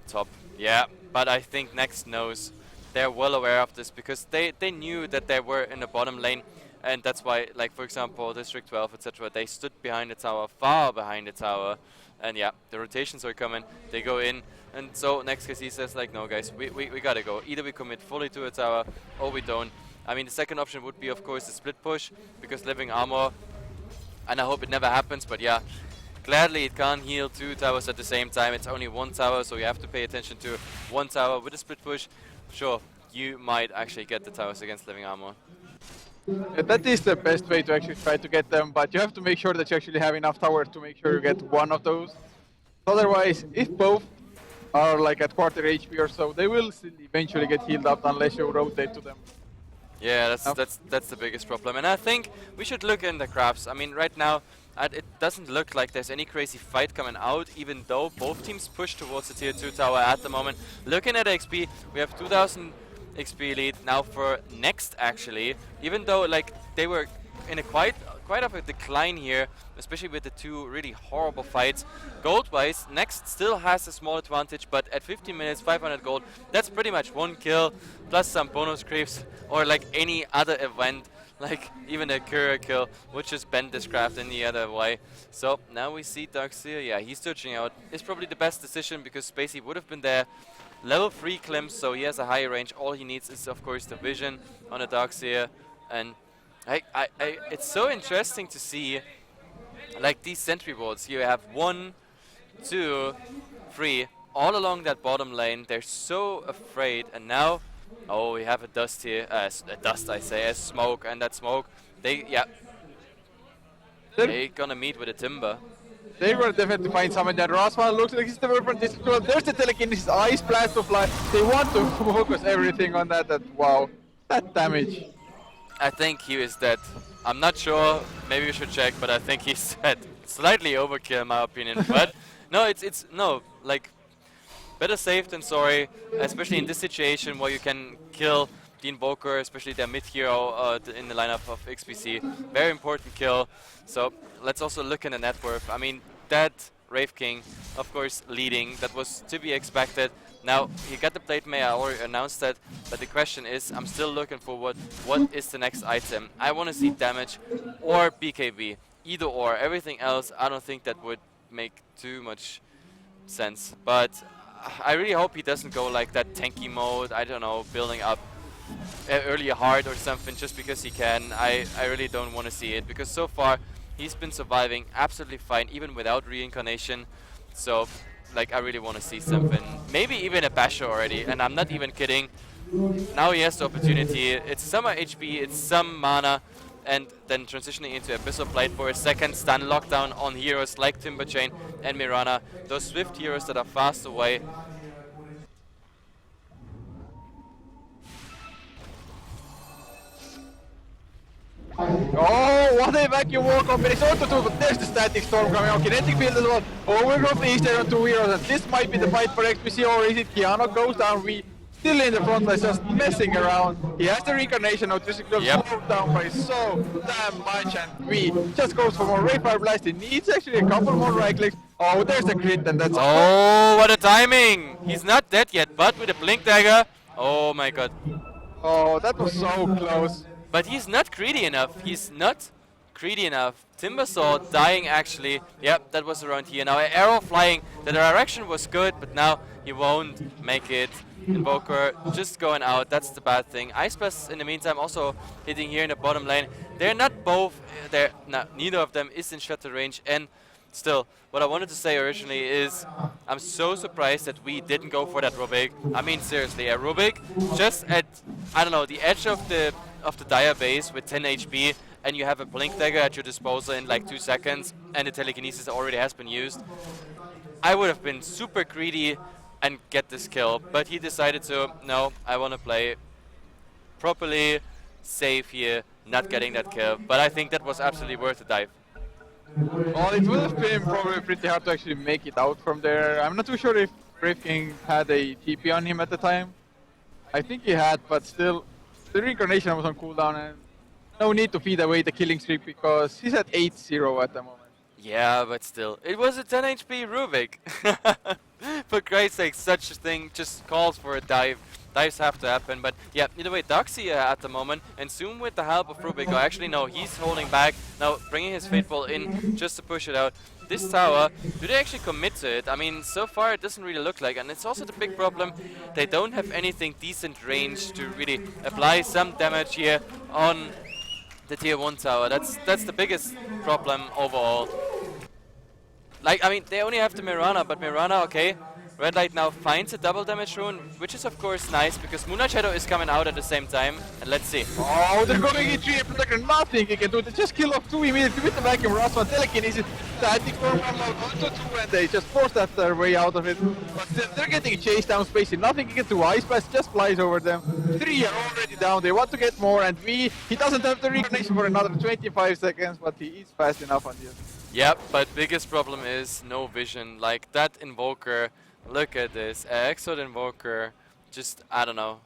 top. Yeah, but I think Next knows. They're well aware of this, because they knew that they were in the bottom lane, and that's why, like for example, District 12, etc., they stood behind the tower, far behind the tower, and yeah, the rotations are coming, they go in, and so Next.pls says like, no guys, we gotta go. Either we commit fully to a tower, or we don't. I mean, the second option would be, of course, the split push, because living armor, and I hope it never happens, but yeah, gladly it can't heal 2 towers at the same time. It's only 1 tower, so you have to pay attention to 1 tower. With a split push, sure, you might actually get the towers against living armor. That is the best way to actually try to get them, but you have to make sure that you actually have enough towers to make sure you get one of those. Otherwise, if both are like at quarter HP or so, they will still eventually get healed up unless you rotate to them. Yeah, that's the biggest problem, and I think we should look in the crafts. I mean, right now it doesn't look like there's any crazy fight coming out, even though both teams push towards the tier 2 tower at the moment. Looking at XP, we have 2000 XP lead now for Next actually, even though like they were in a quite of a decline here, especially with the 2 really horrible fights. Gold-wise, Next still has a small advantage, but at 15 minutes, 500 gold, that's pretty much 1 kill, plus some bonus creeps, or like any other event, like even a courier kill, would just bend this craft in the other way. So now we see Darkseer, yeah, he's searching out. It's probably the best decision, because Spacey would have been there. Level 3 Klims, so he has a higher range. All he needs is, of course, the vision on a Darkseer, and it's so interesting to see, like these sentry wards. You have 1, 2, 3 all along that bottom lane. They're so afraid, and now, oh, we have a dust here, a dust I say, a smoke, and that smoke, they gonna meet with a timber. They were definitely find something that Rosman looks like he's the weapon. There's the telekinesis, ice blast of light. They want to focus everything on that. Wow, that damage. I think he is dead. I'm not sure, maybe we should check, but I think he's dead. Slightly overkill in my opinion, but no, it's no, like, better safe than sorry, especially in this situation where you can kill the Invoker, especially their mid-hero in the lineup of XPC. Very important kill. So let's also look in the net worth. I mean, that Wraith King, of course, leading, that was to be expected. Now, he got the Blade Mail, I already announced that, but the question is, I'm still looking for what is the next item. I want to see damage or BKB, either or. Everything else, I don't think that would make too much sense. But I really hope he doesn't go like that tanky mode, I don't know, building up early hard or something just because he can. I really don't want to see it, because so far he's been surviving absolutely fine even without reincarnation. So like, I really want to see something, maybe even a basher already, and I'm not even kidding. Now he has the opportunity. It's some HP, it's some mana, and then transitioning into Abyssal Blade for a second stun lockdown on heroes like Timber Chain and Mirana, those swift heroes that are fast away. Oh, what a vacuum wall combination. But there's the static storm coming out. Kinetic field as well. Overgrowth is there on 2 heroes, and this might be the fight for XPC, or is it Kiano goes down? We still in the front line, just messing around. He has the reincarnation of this slowed down by so damn much, and we just goes for more Rayfire Blast. He needs actually a couple more right clicks. Oh, there's the crit, and that's oh, what a timing! He's not dead yet, but with a Blink Dagger. Oh my god. Oh, that was so close. But he's not greedy enough. He's not greedy enough. Timbersaw dying actually. Yep, that was around here. Now arrow flying. The direction was good, but now he won't make it. Invoker just going out. That's the bad thing. Ice Blast in the meantime also hitting here in the bottom lane. They're not both. Neither of them is in shutter range. And still, what I wanted to say originally is I'm so surprised that we didn't go for that Rubik. I mean, seriously, a Rubik just at, I don't know, the edge of the Dire base with 10 HP, and you have a Blink Dagger at your disposal in like 2 seconds, and the telekinesis already has been used. I would have been super greedy and get this kill, but he decided to, no, I want to play properly, safe here, not getting that kill. But I think that was absolutely worth the dive. Well, it would have been probably pretty hard to actually make it out from there. I'm not too sure if Brave King had a TP on him at the time. I think he had, but still, the reincarnation was on cooldown, and no need to feed away the killing streak because he's at 8-0 at the moment. Yeah, but still, it was a 10 HP Rubik. For Christ's sake, such a thing just calls for a dive. dives have to happen. But yeah, either way, Doxy at the moment, and soon with the help of Rubik, or actually no, he's holding back, now bringing his Fateful in just to push it out. This tower, do they actually commit to it? I mean, so far it doesn't really look like, and it's also the big problem, they don't have anything decent range to really apply some damage here on the tier 1 tower. That's the biggest problem overall. Like, I mean, they only have the Mirana, but Mirana, okay. Red Light now finds a double damage rune, which is of course nice, because Moonlight Shadow is coming out at the same time. And let's see. Oh, they're going to get Protector, nothing he can do. They just kill off 2 immediately with the vacuum. Rasmus telekinesis, standing for 1 mode onto 2, and they just force that their way out of it. But they're getting chased down, Spacey. Nothing he can do. Ice Blast just flies over them. 3 are already down. They want to get more, and he doesn't have the reincarnation for another 25 seconds, but he is fast enough on this. Yep, but biggest problem is no vision. Like, that Invoker, look at this. Exode Invoker, just, I don't know.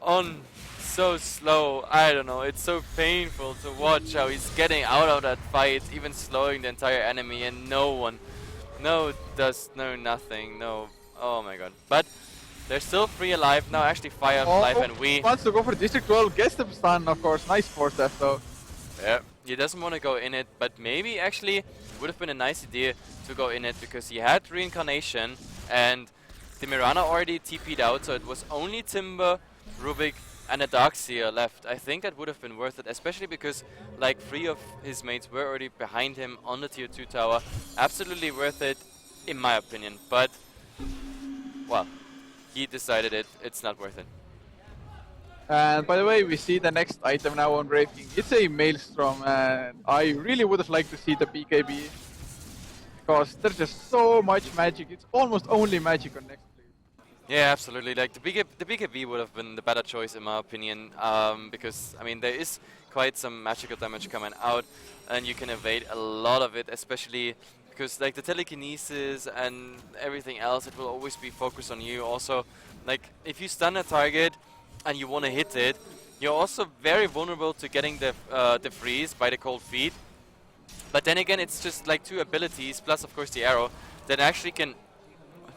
On so slow, I don't know. It's so painful to watch how he's getting out of that fight, even slowing the entire enemy, and no nothing, no. Oh my god. But they're still 3 alive now, actually Fire alive, and we wants to go for District 12, gets the stun, of course. Nice force F though. Yeah, he doesn't want to go in it, but maybe actually would have been a nice idea to go in it, because he had Reincarnation and the Mirana already TP'd out, so it was only Timber, Rubik and a Darkseer left. I think that would have been worth it, especially because like 3 of his mates were already behind him on the tier 2 tower. Absolutely worth it, in my opinion, but well, he decided it's not worth it. And by the way, we see the next item now on Brave King. It's a Maelstrom, and I really would have liked to see the BKB, because there's just so much magic. It's almost only magic on next play. Yeah, absolutely. Like the BKB would have been the better choice in my opinion, because I mean there is quite some magical damage coming out, and you can evade a lot of it, especially because like the telekinesis and everything else, it will always be focused on you. Also, like if you stun a target and you want to hit it, you're also very vulnerable to getting the freeze by the cold feet. But then again, it's just like 2 abilities plus of course the arrow that actually can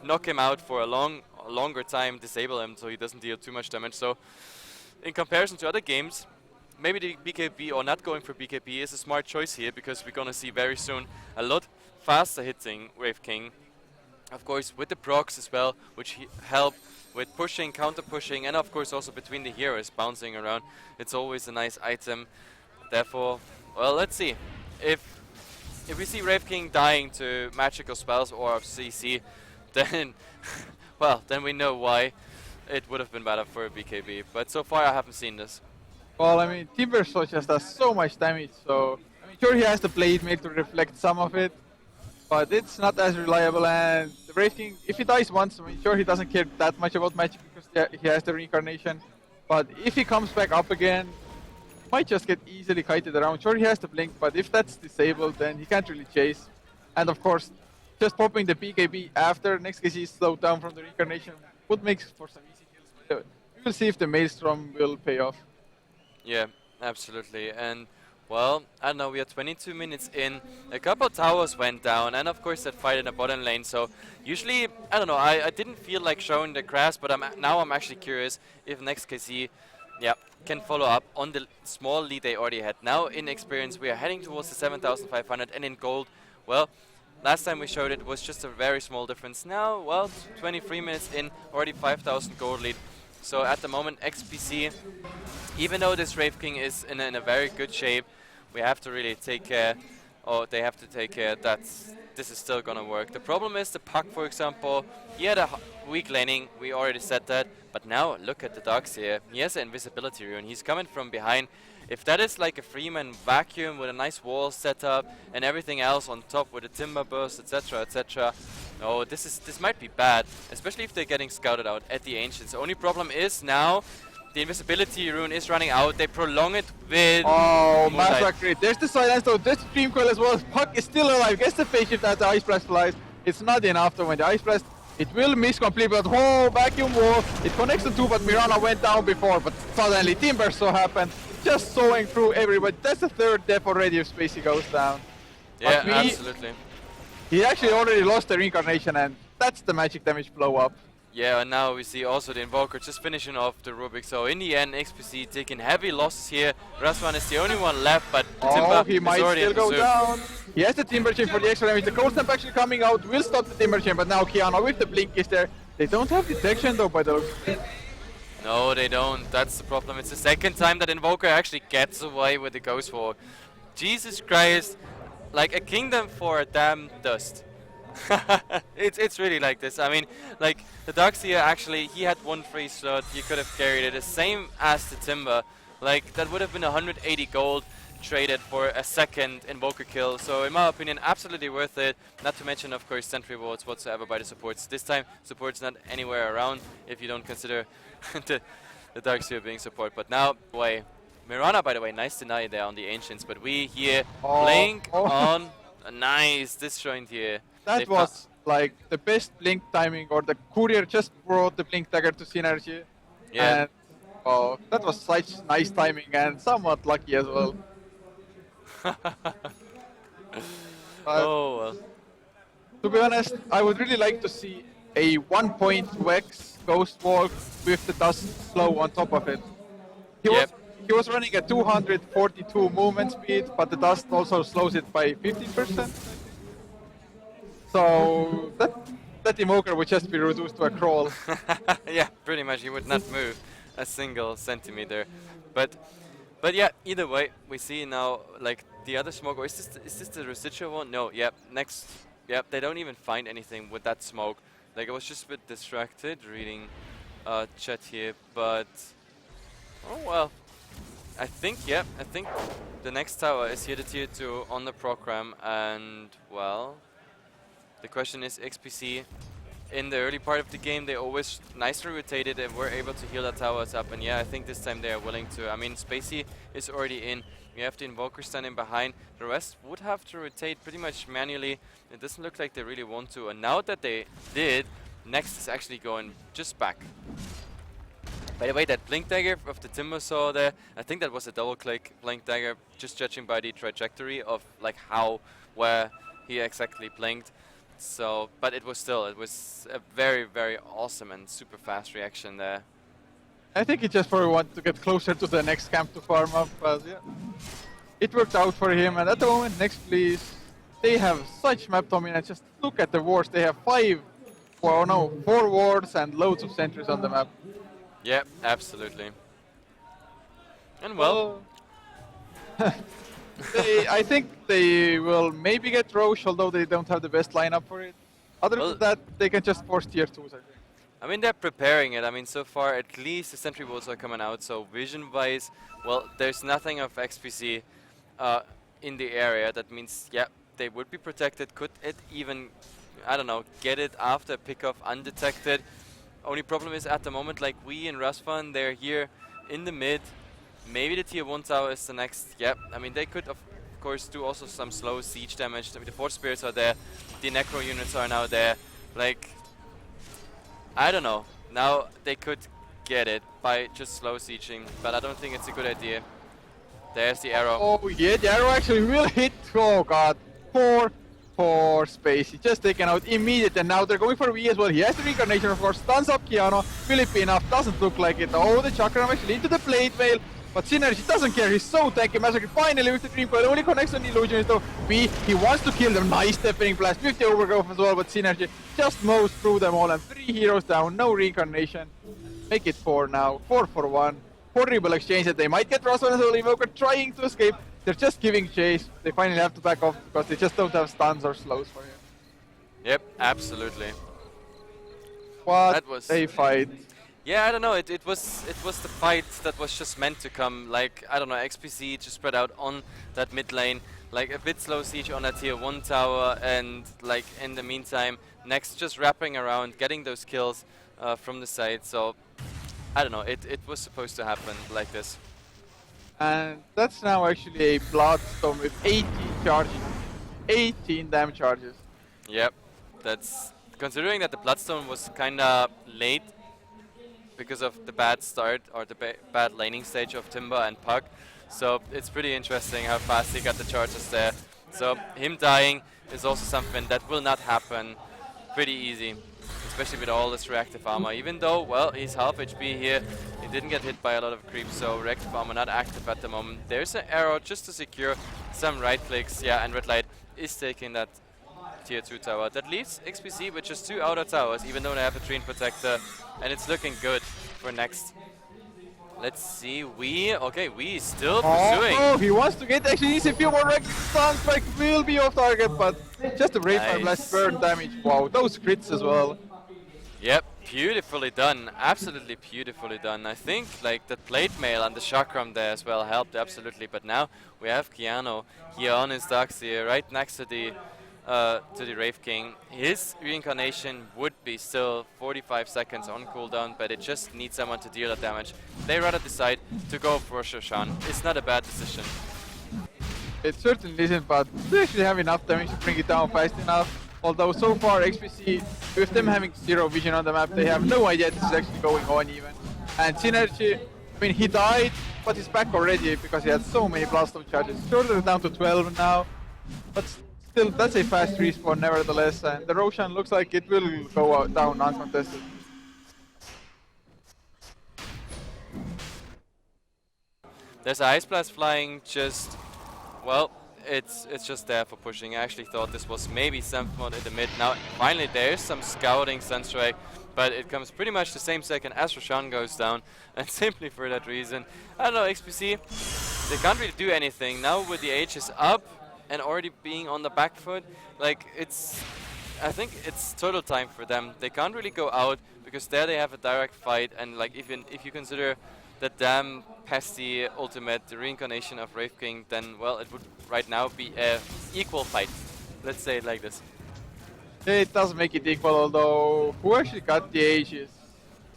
knock him out for a longer time, disable him so he doesn't deal too much damage. So in comparison to other games, maybe the BKB or not going for BKB is a smart choice here, because we're gonna see very soon a lot faster hitting Wave King. Of course with the procs as well, which help with pushing, counter pushing, and of course also between the heroes bouncing around. It's always a nice item. Therefore, well, let's see. If we see Wave King dying to magical spells or CC, then well, then we know why it would have been better for a BKB. But so far I haven't seen this. Well, I mean, Timbersaw just does so much damage, so I mean, sure he has the Blade Mail to reflect some of it, but it's not as reliable. And the Brave King, if he dies once, I mean, sure he doesn't care that much about magic because he has the Reincarnation. But if he comes back up again, he might just get easily kited around. Sure he has the Blink, but if that's disabled, then he can't really chase. And of course, just popping the BKB after next case he's slowed down from the Reincarnation would make for some easy kills. But we will see if the Maelstrom will pay off. Yeah, absolutely. And well, I don't know, we are 22 minutes in, a couple towers went down, and of course that fight in the bottom lane, so usually, I don't know, I didn't feel like showing the grass, but now I'm actually curious if Next KC can follow up on the small lead they already had. Now in experience we are heading towards the 7,500, and in gold, well, last time we showed it was just a very small difference. Now, well, 23 minutes in, already 5,000 gold lead. So at the moment, XPC, even though this Wave King is in a very good shape, we have to really take care, or they have to take care that this is still gonna work. The problem is the Puck, for example, he had a weak laning, we already said that, but now look at the Darkseer. He has an invisibility rune, he's coming from behind. If that is like a Freeman vacuum with a nice wall setup and everything else on top with a Timber Burst, etc, etc, no, this might be bad, especially if they're getting scouted out at the Ancients. The only problem is now the invisibility rune is running out. They prolong it with Massacre. There's the silence though, there's the Dream Coil as well. Puck is still alive, gets the phase shift as the Ice Blast flies. It's not enough though when the Ice Blast, it will miss completely, but vacuum wall, it connects the 2, but Mirana went down before, but suddenly Timbersaw happened, just sawing through everybody. That's the 3rd death already if Spacey goes down. Yeah, absolutely. He actually already lost the Reincarnation, and that's the magic damage blow up. Yeah, and now we see also the Invoker just finishing off the Rubik. So in the end, XPC taking heavy losses here. Rasvan is the only one left, but the Oh, Timber he is might already still in go pursuit. down. He has the Timber Chain for the extra damage. The Cold Snap actually coming out will stop the Timber Chain, but now Kiana with the Blink is there. They don't have detection though by the looks of it. No, they don't. That's the problem. It's the second time that Invoker actually gets away with the Ghost Wall. Jesus Christ, like a kingdom for a damn dust. It's really like this. I mean, like the Darkseer actually, he had one free slot. He could have carried it the same as the Timber. Like that would have been 180 gold traded for a second Invoker kill. So in my opinion, absolutely worth it. Not to mention, of course, sentry wards whatsoever by the supports. This time, support's not anywhere around if you don't consider the Darkseer being support. But now, way. Mirana, by the way, nice deny there on the Ancients. But we here Blink on a nice disjoint here. That was like the best Blink timing, or the Courier just brought the Blink Dagger to Synergy. Yeah. And oh, that was such nice timing and somewhat lucky as well. Oh well. To be honest, I would really like to see a 1-point Vex Ghost Walk with the Dust Slow on top of it. He was running at 242 movement speed, but the Dust also slows it by 15%. So that Invoker would just be reduced to a crawl. Yeah, pretty much. He would not move a single centimeter. But yeah, either way, we see now like the other smoke. Or is this the residual one? No. Yep. Next. Yep. They don't even find anything with that smoke. Like I was just a bit distracted reading chat here, but oh well. I think the next tower is here, the tier 2 on the program, and well, the question is XPC. In the early part of the game, they always nicely rotated and were able to heal that towers up, and yeah, I think this time they are willing to. I mean, Spacey is already in. We have the Invoker standing behind. The rest would have to rotate pretty much manually. It doesn't look like they really want to, and now that they did, Next is actually going just back. By the way, that Blink Dagger of the Timber saw there, I think that was a double click Blink Dagger, just judging by the trajectory of like where he exactly blinked. So, but it was a very, very awesome and super fast reaction there. I think he just probably wanted to get closer to the next camp to farm up, but yeah. It worked out for him, and at the moment, Next please, they have such map dominance. Just look at the wards. They have 4 wards and loads of sentries on the map. Yeah, absolutely. And well, I think they will maybe get Roche, although they don't have the best lineup for it. Other than that, they can just force tier 2s, I think. I mean, they're preparing it. I mean, so far, at least the sentry walls are coming out. So vision-wise, well, there's nothing of XPC in the area. That means, yeah, they would be protected. Could it even, I don't know, get it after pick-off undetected? Only problem is at the moment, like we in Rasvan, they're here in the mid. Maybe the tier 1 tower is the next. Yep, I mean, they could, of course, do also some slow siege damage. I mean, the Force Spirits are there. The Necro units are now there. Like, I don't know. Now they could get it by just slow sieging, but I don't think it's a good idea. There's the arrow. Oh yeah, the arrow actually will hit. Oh god. For space. He's just taken out immediately, and now they're going for V as well. He has the reincarnation, of course. Stuns up Kiano. Will it be enough? Doesn't look like it. Oh, the Chakram actually into the plate veil. But Synergy doesn't care. He's so tanky. Massacre finally with the Dream Coil. Only connects on the Illusionist though. V, he wants to kill them. Nice Stepping Blast with the Overgrowth as well. But Synergy just mows through them all. And 3 heroes down. No reincarnation. Make it 4 now. 4 for 1. Horrible exchange that they might get Roswell as well. Invoker trying to escape. They're just giving chase. They finally have to back off because they just don't have stuns or slows for him. Yep, absolutely. What a fight. Yeah, I don't know. It was the fight that was just meant to come. Like, I don't know, XPC just spread out on that mid lane, like a bit slow siege on that tier 1 tower, and like in the meantime, Next just wrapping around, getting those kills from the side. So I don't know. It was supposed to happen like this. And that's now actually a Bloodstorm with 18 charges. 18 damn charges. Yep. That's considering that the Bloodstone was kinda late because of the bad start or the bad laning stage of Timber and Puck. So it's pretty interesting how fast he got the charges there. So him dying is also something that will not happen pretty easy, especially with all this reactive armor. Even though, well, he's half HP here, he didn't get hit by a lot of creeps, so reactive armor not active at the moment. There's an arrow just to secure some right clicks, yeah, and Red Light is taking that tier 2 tower. That leaves XPC with just 2 outer towers, even though they have a Treant Protector, and it's looking good for Next. Let's see, we still pursuing. Oh, he wants to get, actually needs a few more stuns, like will be off target, but just a Brave Fire Blast burn damage. Wow, those crits as well. Yep, beautifully done, absolutely beautifully done. I think like the plate mail and the chakram there as well helped absolutely, but now we have Keanu here on his Darkseer right next to the Wraith King. His reincarnation would be still 45 seconds on cooldown, but it just needs someone to deal the damage. They rather decide to go for Shoshan. It's not a bad decision. It certainly isn't, but they actually have enough damage to bring it down fast enough. Although so far XPC, with them having zero vision on the map, they have no idea this is actually going on even. And Synergy, I mean, he died, but he's back already because he had so many blast of charges. Sure, they're down to 12 now, but still, that's a fast respawn nevertheless, and the Roshan looks like it will go down uncontested. There's a Ice Blast flying just, well, it's just there for pushing. I actually thought this was maybe Senfmod in the mid. Now, finally, there's some scouting Sunstrike, but it comes pretty much the same second as Roshan goes down, and simply for that reason, I don't know, XPC, they can't really do anything. Now with the Aegis up, and already being on the back foot, like I think it's total time for them. They can't really go out because there they have a direct fight, and like even if you consider the damn pesty ultimate, the reincarnation of Wraith King, then well, it would right now be a equal fight. Let's say it like this. It does make it equal, although who actually got the Aegis?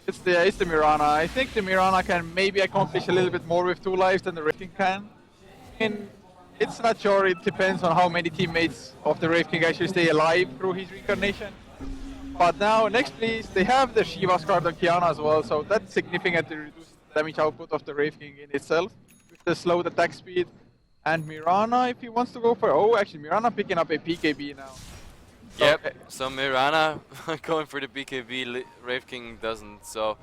It's the Mirana. I think the Mirana can maybe accomplish a little bit more with 2 lives than the Wraith King can. It's not sure, it depends on how many teammates of the Wraith King actually stay alive through his reincarnation. But now, next please, they have the Shiva's card on Kiana as well, so that significantly reduces the damage output of the Wraith King in itself, with the slowed attack speed. And Mirana, if he wants to go for, oh actually Mirana picking up a PKB now. Yep, so Mirana going for the BKB, Wraith King doesn't, so,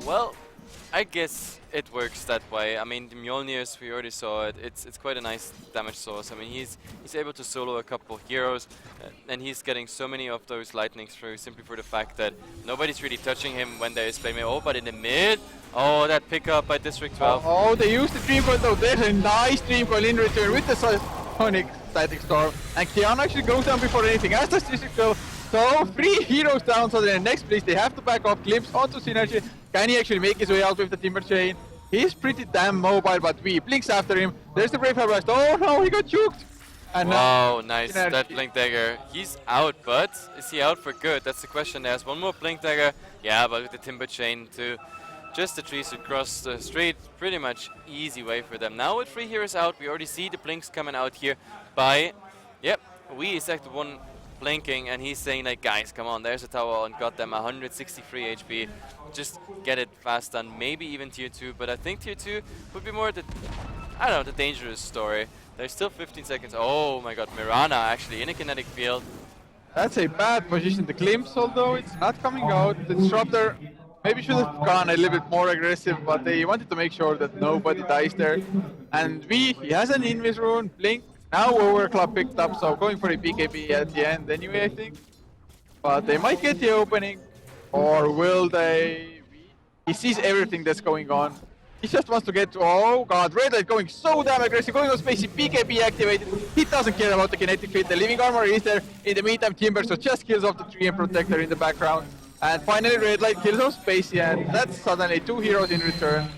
well, I guess it works that way. I mean, the Mjolnirs, we already saw it. It's quite a nice damage source. I mean, he's able to solo a couple heroes, and he's getting so many of those lightnings through simply for the fact that nobody's really touching him when there is play. Oh, but in the mid, oh, that pickup by District 12. Oh, they used the Dream Coil though. There's a nice Dream Coil in return with the Sonic Static Storm, and Kiana actually goes down before anything. As does District 12. So 3 heroes down. So then next place they have to back off. Glimpse onto Synergy. Can he actually make his way out with the Timber Chain? He's pretty damn mobile, but we blinks after him. There's the Brave Fire Blast. Oh no, he got juked! And wow, nice. Synergy. That Blink Dagger. He's out, but is he out for good? That's the question. There's one more Blink Dagger. Yeah, but with the Timber Chain to just the trees across the street, pretty much easy way for them. Now with 3 heroes out, we already see the Blinks coming out here by, yep, we is actually one blinking, and he's saying like, guys, come on, there's a tower and got them 163 HP. Just get it fast done. Maybe even tier 2, but I think tier 2 would be more the, I don't know, the dangerous story. There's still 15 seconds. Oh my god, Mirana actually in a kinetic field. That's a bad position. The Glimpse, although it's not coming out. The Disruptor maybe should have gone a little bit more aggressive, but they wanted to make sure that nobody dies there. And he has an Invis rune, Blink. Now Overclock picked up, so going for a BKB at the end anyway, I think. But they might get the opening, or will they? He sees everything that's going on. He just wants to get to, oh god, Red Light going so damn aggressive, going on Spacey, BKB activated. He doesn't care about the kinetic field, the living armor is there. In the meantime, Timber so just kills off the tree and Protector in the background. And finally Red Light kills off Spacey, and that's suddenly 2 heroes in return.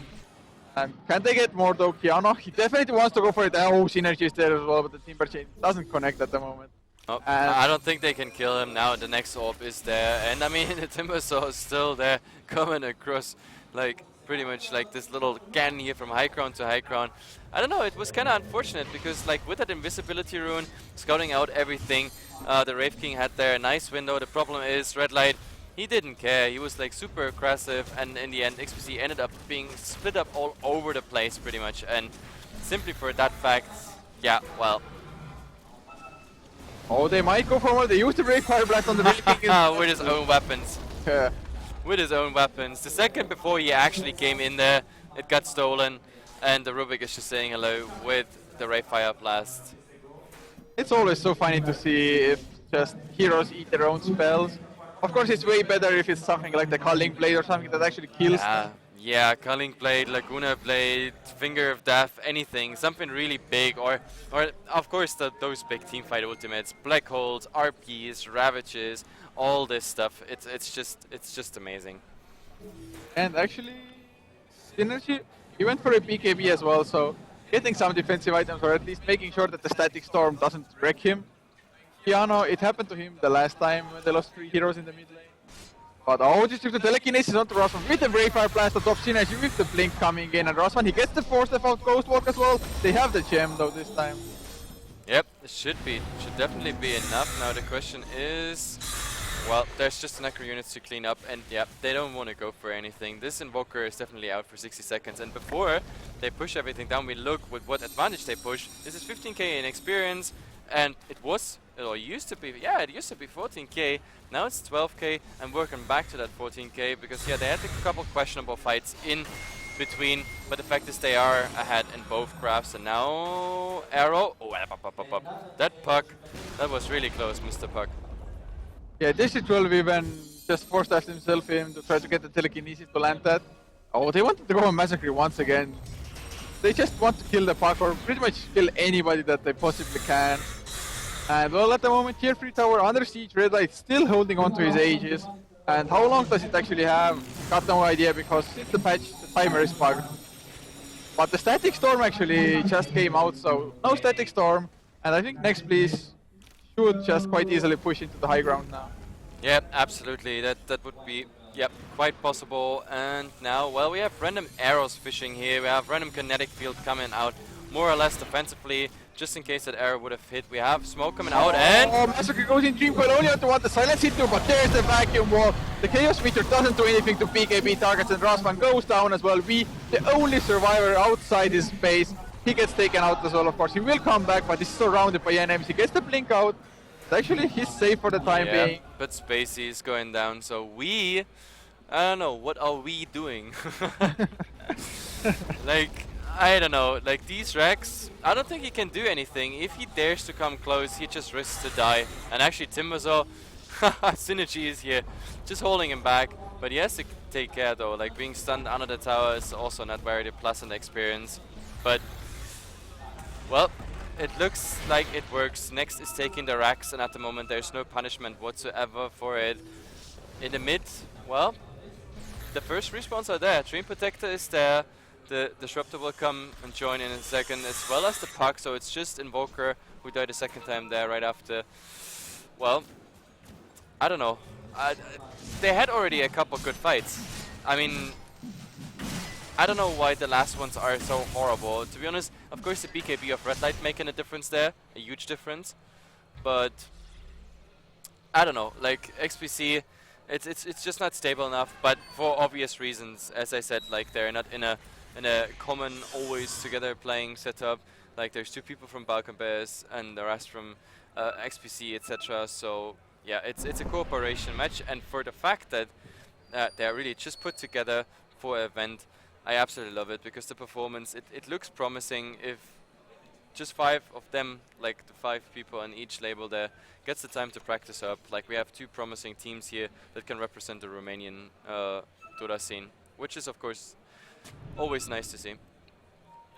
And can they get more though? Kiana, he definitely wants to go for it. Oh, Synergy is there as well, but the Timber Chain doesn't connect at the moment. Oh, I don't think they can kill him now. The next orb is there, and I mean the Timber Saw is still there, coming across like pretty much like this little cannon here from high ground to high ground. I don't know, it was kind of unfortunate because like with that invisibility rune, scouting out everything, the Wraith King had there a nice window. The problem is Red Light, he didn't care. He was like super aggressive, and in the end XPC ended up being split up all over the place pretty much, and simply for that fact, yeah, well, Oh, they might go for more. They used the Brave Fire Blast on the Rubik. With his own weapons. Yeah. With his own weapons. The second before he actually came in there, it got stolen, and the Rubik is just saying hello with the Ray Fire Blast. It's always so funny to see if just heroes eat their own spells. Of course, it's way better if it's something like the Culling Blade or something that actually kills them. Yeah, Culling Blade, Laguna Blade, Finger of Death, anything, something really big, or of course those big teamfight ultimates, Black Holes, RPs, Ravages, all this stuff. It's just amazing. And actually, Synergy, he went for a BKB as well, so getting some defensive items or at least making sure that the Static Storm doesn't wreck him. Kiano, it happened to him the last time when they lost 3 heroes in the mid lane. But oh, just took the telekinesis onto Rosman with the Brave Fire Blast on top Synergy with the Blink coming in, and Rosman, he gets the 4-step out Ghost Walk as well. They have the gem though this time. Yep, it should definitely be enough. Now the question is, well, there's just Necro units to clean up, and yeah, they don't want to go for anything. This Invoker is definitely out for 60 seconds, and before they push everything down, we look with what advantage they push. This is 15k in experience, and it used to be 14k, now it's 12k, and working back to that 14k, because yeah, they had a couple questionable fights in between, but the fact is they are ahead in both graphs, and now Arrow, that puck, that was really close, Mr. Puck. Yeah, District 12 even just forced himself in to try to get the telekinesis to land that. Oh, they wanted to go on Massacre once again. They just want to kill the puck or pretty much kill anybody that they possibly can. And well, at the moment, Tier 3 tower under siege, Red Light still holding on to his ages. And how long does it actually have? Got no idea, because since the patch, the timer is bugged. But the Static Storm actually just came out, so no Static Storm. And I think Next.pls should just quite easily push into the high ground now. Yeah, absolutely. That would be quite possible. And now, well, we have random arrows fishing here. We have random kinetic field coming out, more or less defensively, just in case that arrow would have hit. We have smoke coming out, and Massacre goes in Dream Coil only onto what the silence hit to, but there's the vacuum wall. The Chaos Meter doesn't do anything to BKB targets, and Rosman goes down as well. The only survivor outside his base. He gets taken out as well, of course. He will come back, but he's surrounded by enemies. He gets the blink out. Actually, he's safe for the time being. But Spacey is going down, so I don't know, what are we doing? Like, I don't know, like these Rex, I don't think he can do anything. If he dares to come close, he just risks to die. And actually, Timbersaw, Synergy is here, just holding him back. But he has to take care though, like being stunned under the tower is also not very pleasant experience. But, well, it looks like it works. Next is taking the racks, and at the moment there's no punishment whatsoever for it. In the mid, well, the first respawns are there. Dream Protector is there. The Disruptor will come and join in a second, as well as the Puck, so it's just Invoker who died a second time there right after. Well, I don't know. They had already a couple good fights. I mean, I don't know why the last ones are so horrible. To be honest, of course the BKB of Red Light making a difference there, a huge difference. But I don't know, like XPC, it's just not stable enough. But for obvious reasons, as I said, like they're not in a common always together playing setup. Like there's 2 people from Balkan Bears and the rest from XPC, etc. So yeah, it's a cooperation match, and for the fact that they're really just put together for an event, I absolutely love it, because the performance, it looks promising. If just 5 of them, like the 5 people on each label there, gets the time to practice up, like we have 2 promising teams here that can represent the Romanian Dota scene, which is of course always nice to see.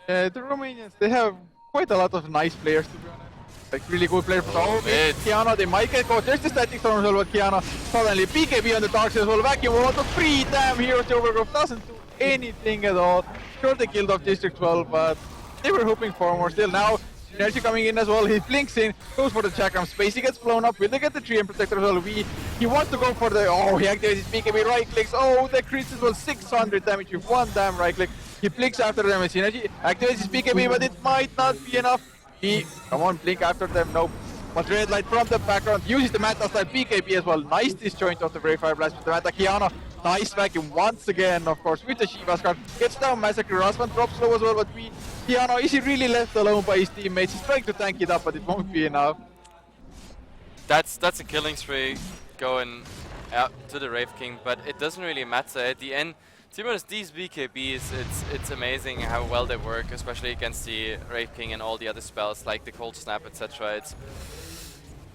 The Romanians, they have quite a lot of nice players, to be honest. Like really good players. Kiana, they might get caught. There's the Static Storm as well, but Kiana suddenly BKB on the dark side as well. Vacuum wall to 3 damn heroes. The Overgrowth doesn't do anything at all. Sure, they killed off District 12, but they were hoping for more still. Now, Synergy coming in as well. He blinks in, goes for the Chakram space. He gets blown up. Will they get the Tree and Protector as well? He wants to go for the. Oh, he activates his BKB, right clicks. Oh, the crits as well. 600 damage with 1 damn right click. He blinks after them with Synergy. Activates his BKB, but it might not be enough. Come on, blink after them. Nope. But Red Light from the background uses the Manta style BKB as well. Nice disjoint of the Brave Fire Blast with the Manta. Kiana, nice vacuum once again, of course, with the Shiva's card. Gets down Massacre. Rosman drops low as well, but Kiana, is he really left alone by his teammates? He's trying to tank it up, but it won't be enough. that's a killing spree going out to the Wraith King, but it doesn't really matter at the end. To be honest, these BKBs, it's amazing how well they work, especially against the Wraith King and all the other spells like the Cold Snap, etc. It's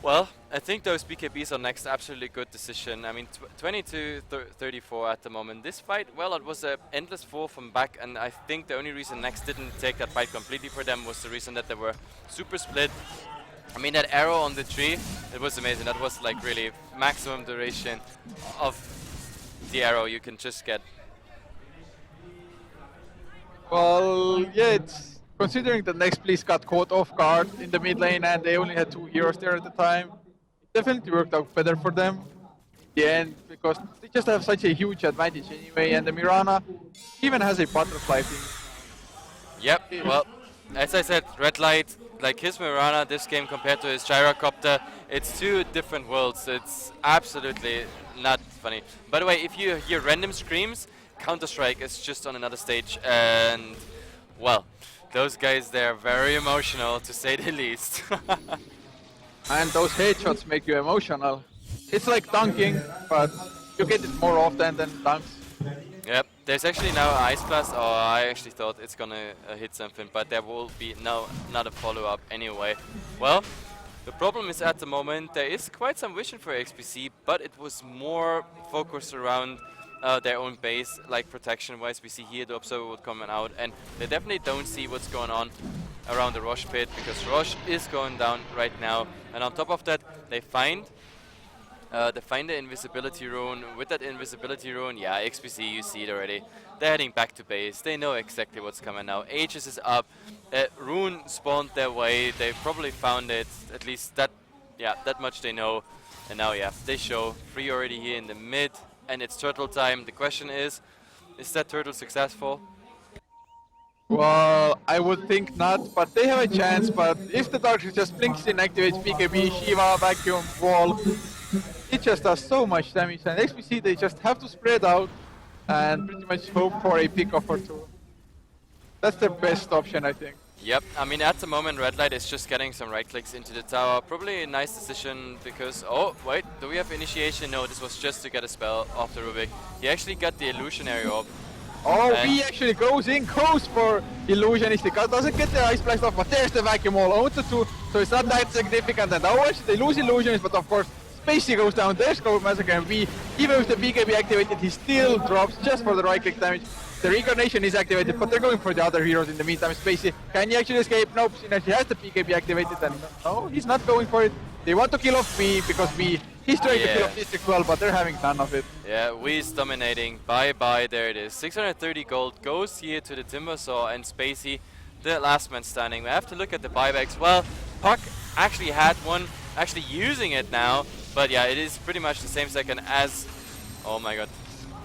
well, I think those BKBs are next absolutely good decision. I mean, 22-34 at the moment. This fight, well, it was an endless fall from back, and I think the only reason Next didn't take that fight completely for them was the reason that they were super split. I mean, that arrow on the tree, it was amazing. That was like really maximum duration of the arrow you can just get. Well, yeah, it's considering the next place got caught off guard in the mid lane and they only had 2 heroes there at the time. It definitely worked out better for them in the end because they just have such a huge advantage anyway, and the Mirana even has a butterfly thing. Yep, well, as I said, Red Light, like his Mirana this game compared to his Gyrocopter, it's two different worlds. It's absolutely not funny. By the way, if you hear random screams, Counter-Strike is just on another stage, and well, those guys, they're very emotional to say the least. And those headshots make you emotional. It's like dunking, but you get it more often than dunks. Yep, there's actually now Ice Blast. Oh, I actually thought it's gonna hit something, but there will be not a follow-up anyway. Well, the problem is at the moment there is quite some vision for XPC, but it was more focused around their own base, like protection-wise. We see here the Observer would come out, and they definitely don't see what's going on around the Rosh pit, because Rosh is going down right now. And on top of that, they find the invisibility rune. With that invisibility rune, yeah, XPC, you see it already. They're heading back to base. They know exactly what's coming now. Aegis is up. Rune spawned their way. They probably found it. At least that much they know. And now, yeah, they show free already here in the mid. And it's turtle time. The question is that turtle successful? Well, I would think not, but they have a chance. But if the Darkseid just blinks in, activates BKB, Shiva, Vacuum, Wall, it just does so much damage. And XPC, they just have to spread out and pretty much hope for a pick-off or two. That's the best option, I think. Yep, I mean at the moment Red Light is just getting some right clicks into the tower. Probably a nice decision because, oh wait, do we have initiation? No, this was just to get a spell off the Rubik. He actually got the illusionary orb. Oh, he actually goes for illusion. He doesn't get the Ice Blast off, but there's the Vacuum Wall, 0-2, so it's not that significant. And now actually they lose illusions, but of course Spacey goes down, there's Gold Massacre, and even with the BKB activated, he still drops just for the right click damage. The Reincarnation is activated, but they're going for the other heroes in the meantime. Spacey, can he actually escape? Nope, Synergy has the BKB activated, and no, he's not going for it. They want to kill off B, because B, he's trying to kill off District 12, but they're having none of it. Yeah, Wee's dominating. Bye-bye, there it is. 630 gold goes here to the Timbersaw and Spacey, the last man standing. We have to look at the buybacks. Well, Puck actually had one, actually using it now, but yeah, it is pretty much the same second as... Oh my god.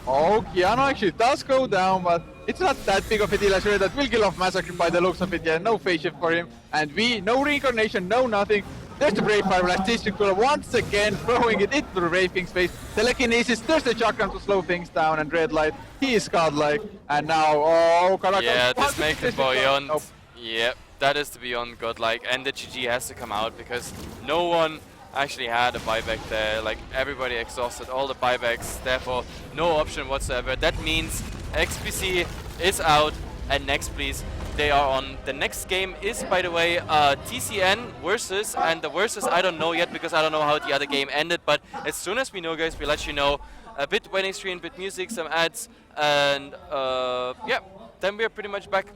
Oh, Keanu actually does go down, but it's not that big of a deal. I swear that will kill off Massacre by the looks of it. Yeah, no phase shift for him. And we, no Reincarnation, no nothing. There's the Brave Fire Blast. District once again throwing it into the Wraith King's face. Telekinesis, there's the Chakram to slow things down, and Red Light, he is godlike. And now, oh, Karaka. Yeah, this makes it beyond. Nope. Yep, that is the beyond godlike, and the GG has to come out because no one actually had a buyback there. Like everybody exhausted all the buybacks, therefore no option whatsoever. That means XPC is out, and Next please, they are on. The next game is, by the way, TCN versus, and the versus I don't know yet because I don't know how the other game ended, but as soon as we know, guys, we'll let you know. A bit wedding stream, bit music, some ads, and yeah, then we're pretty much back.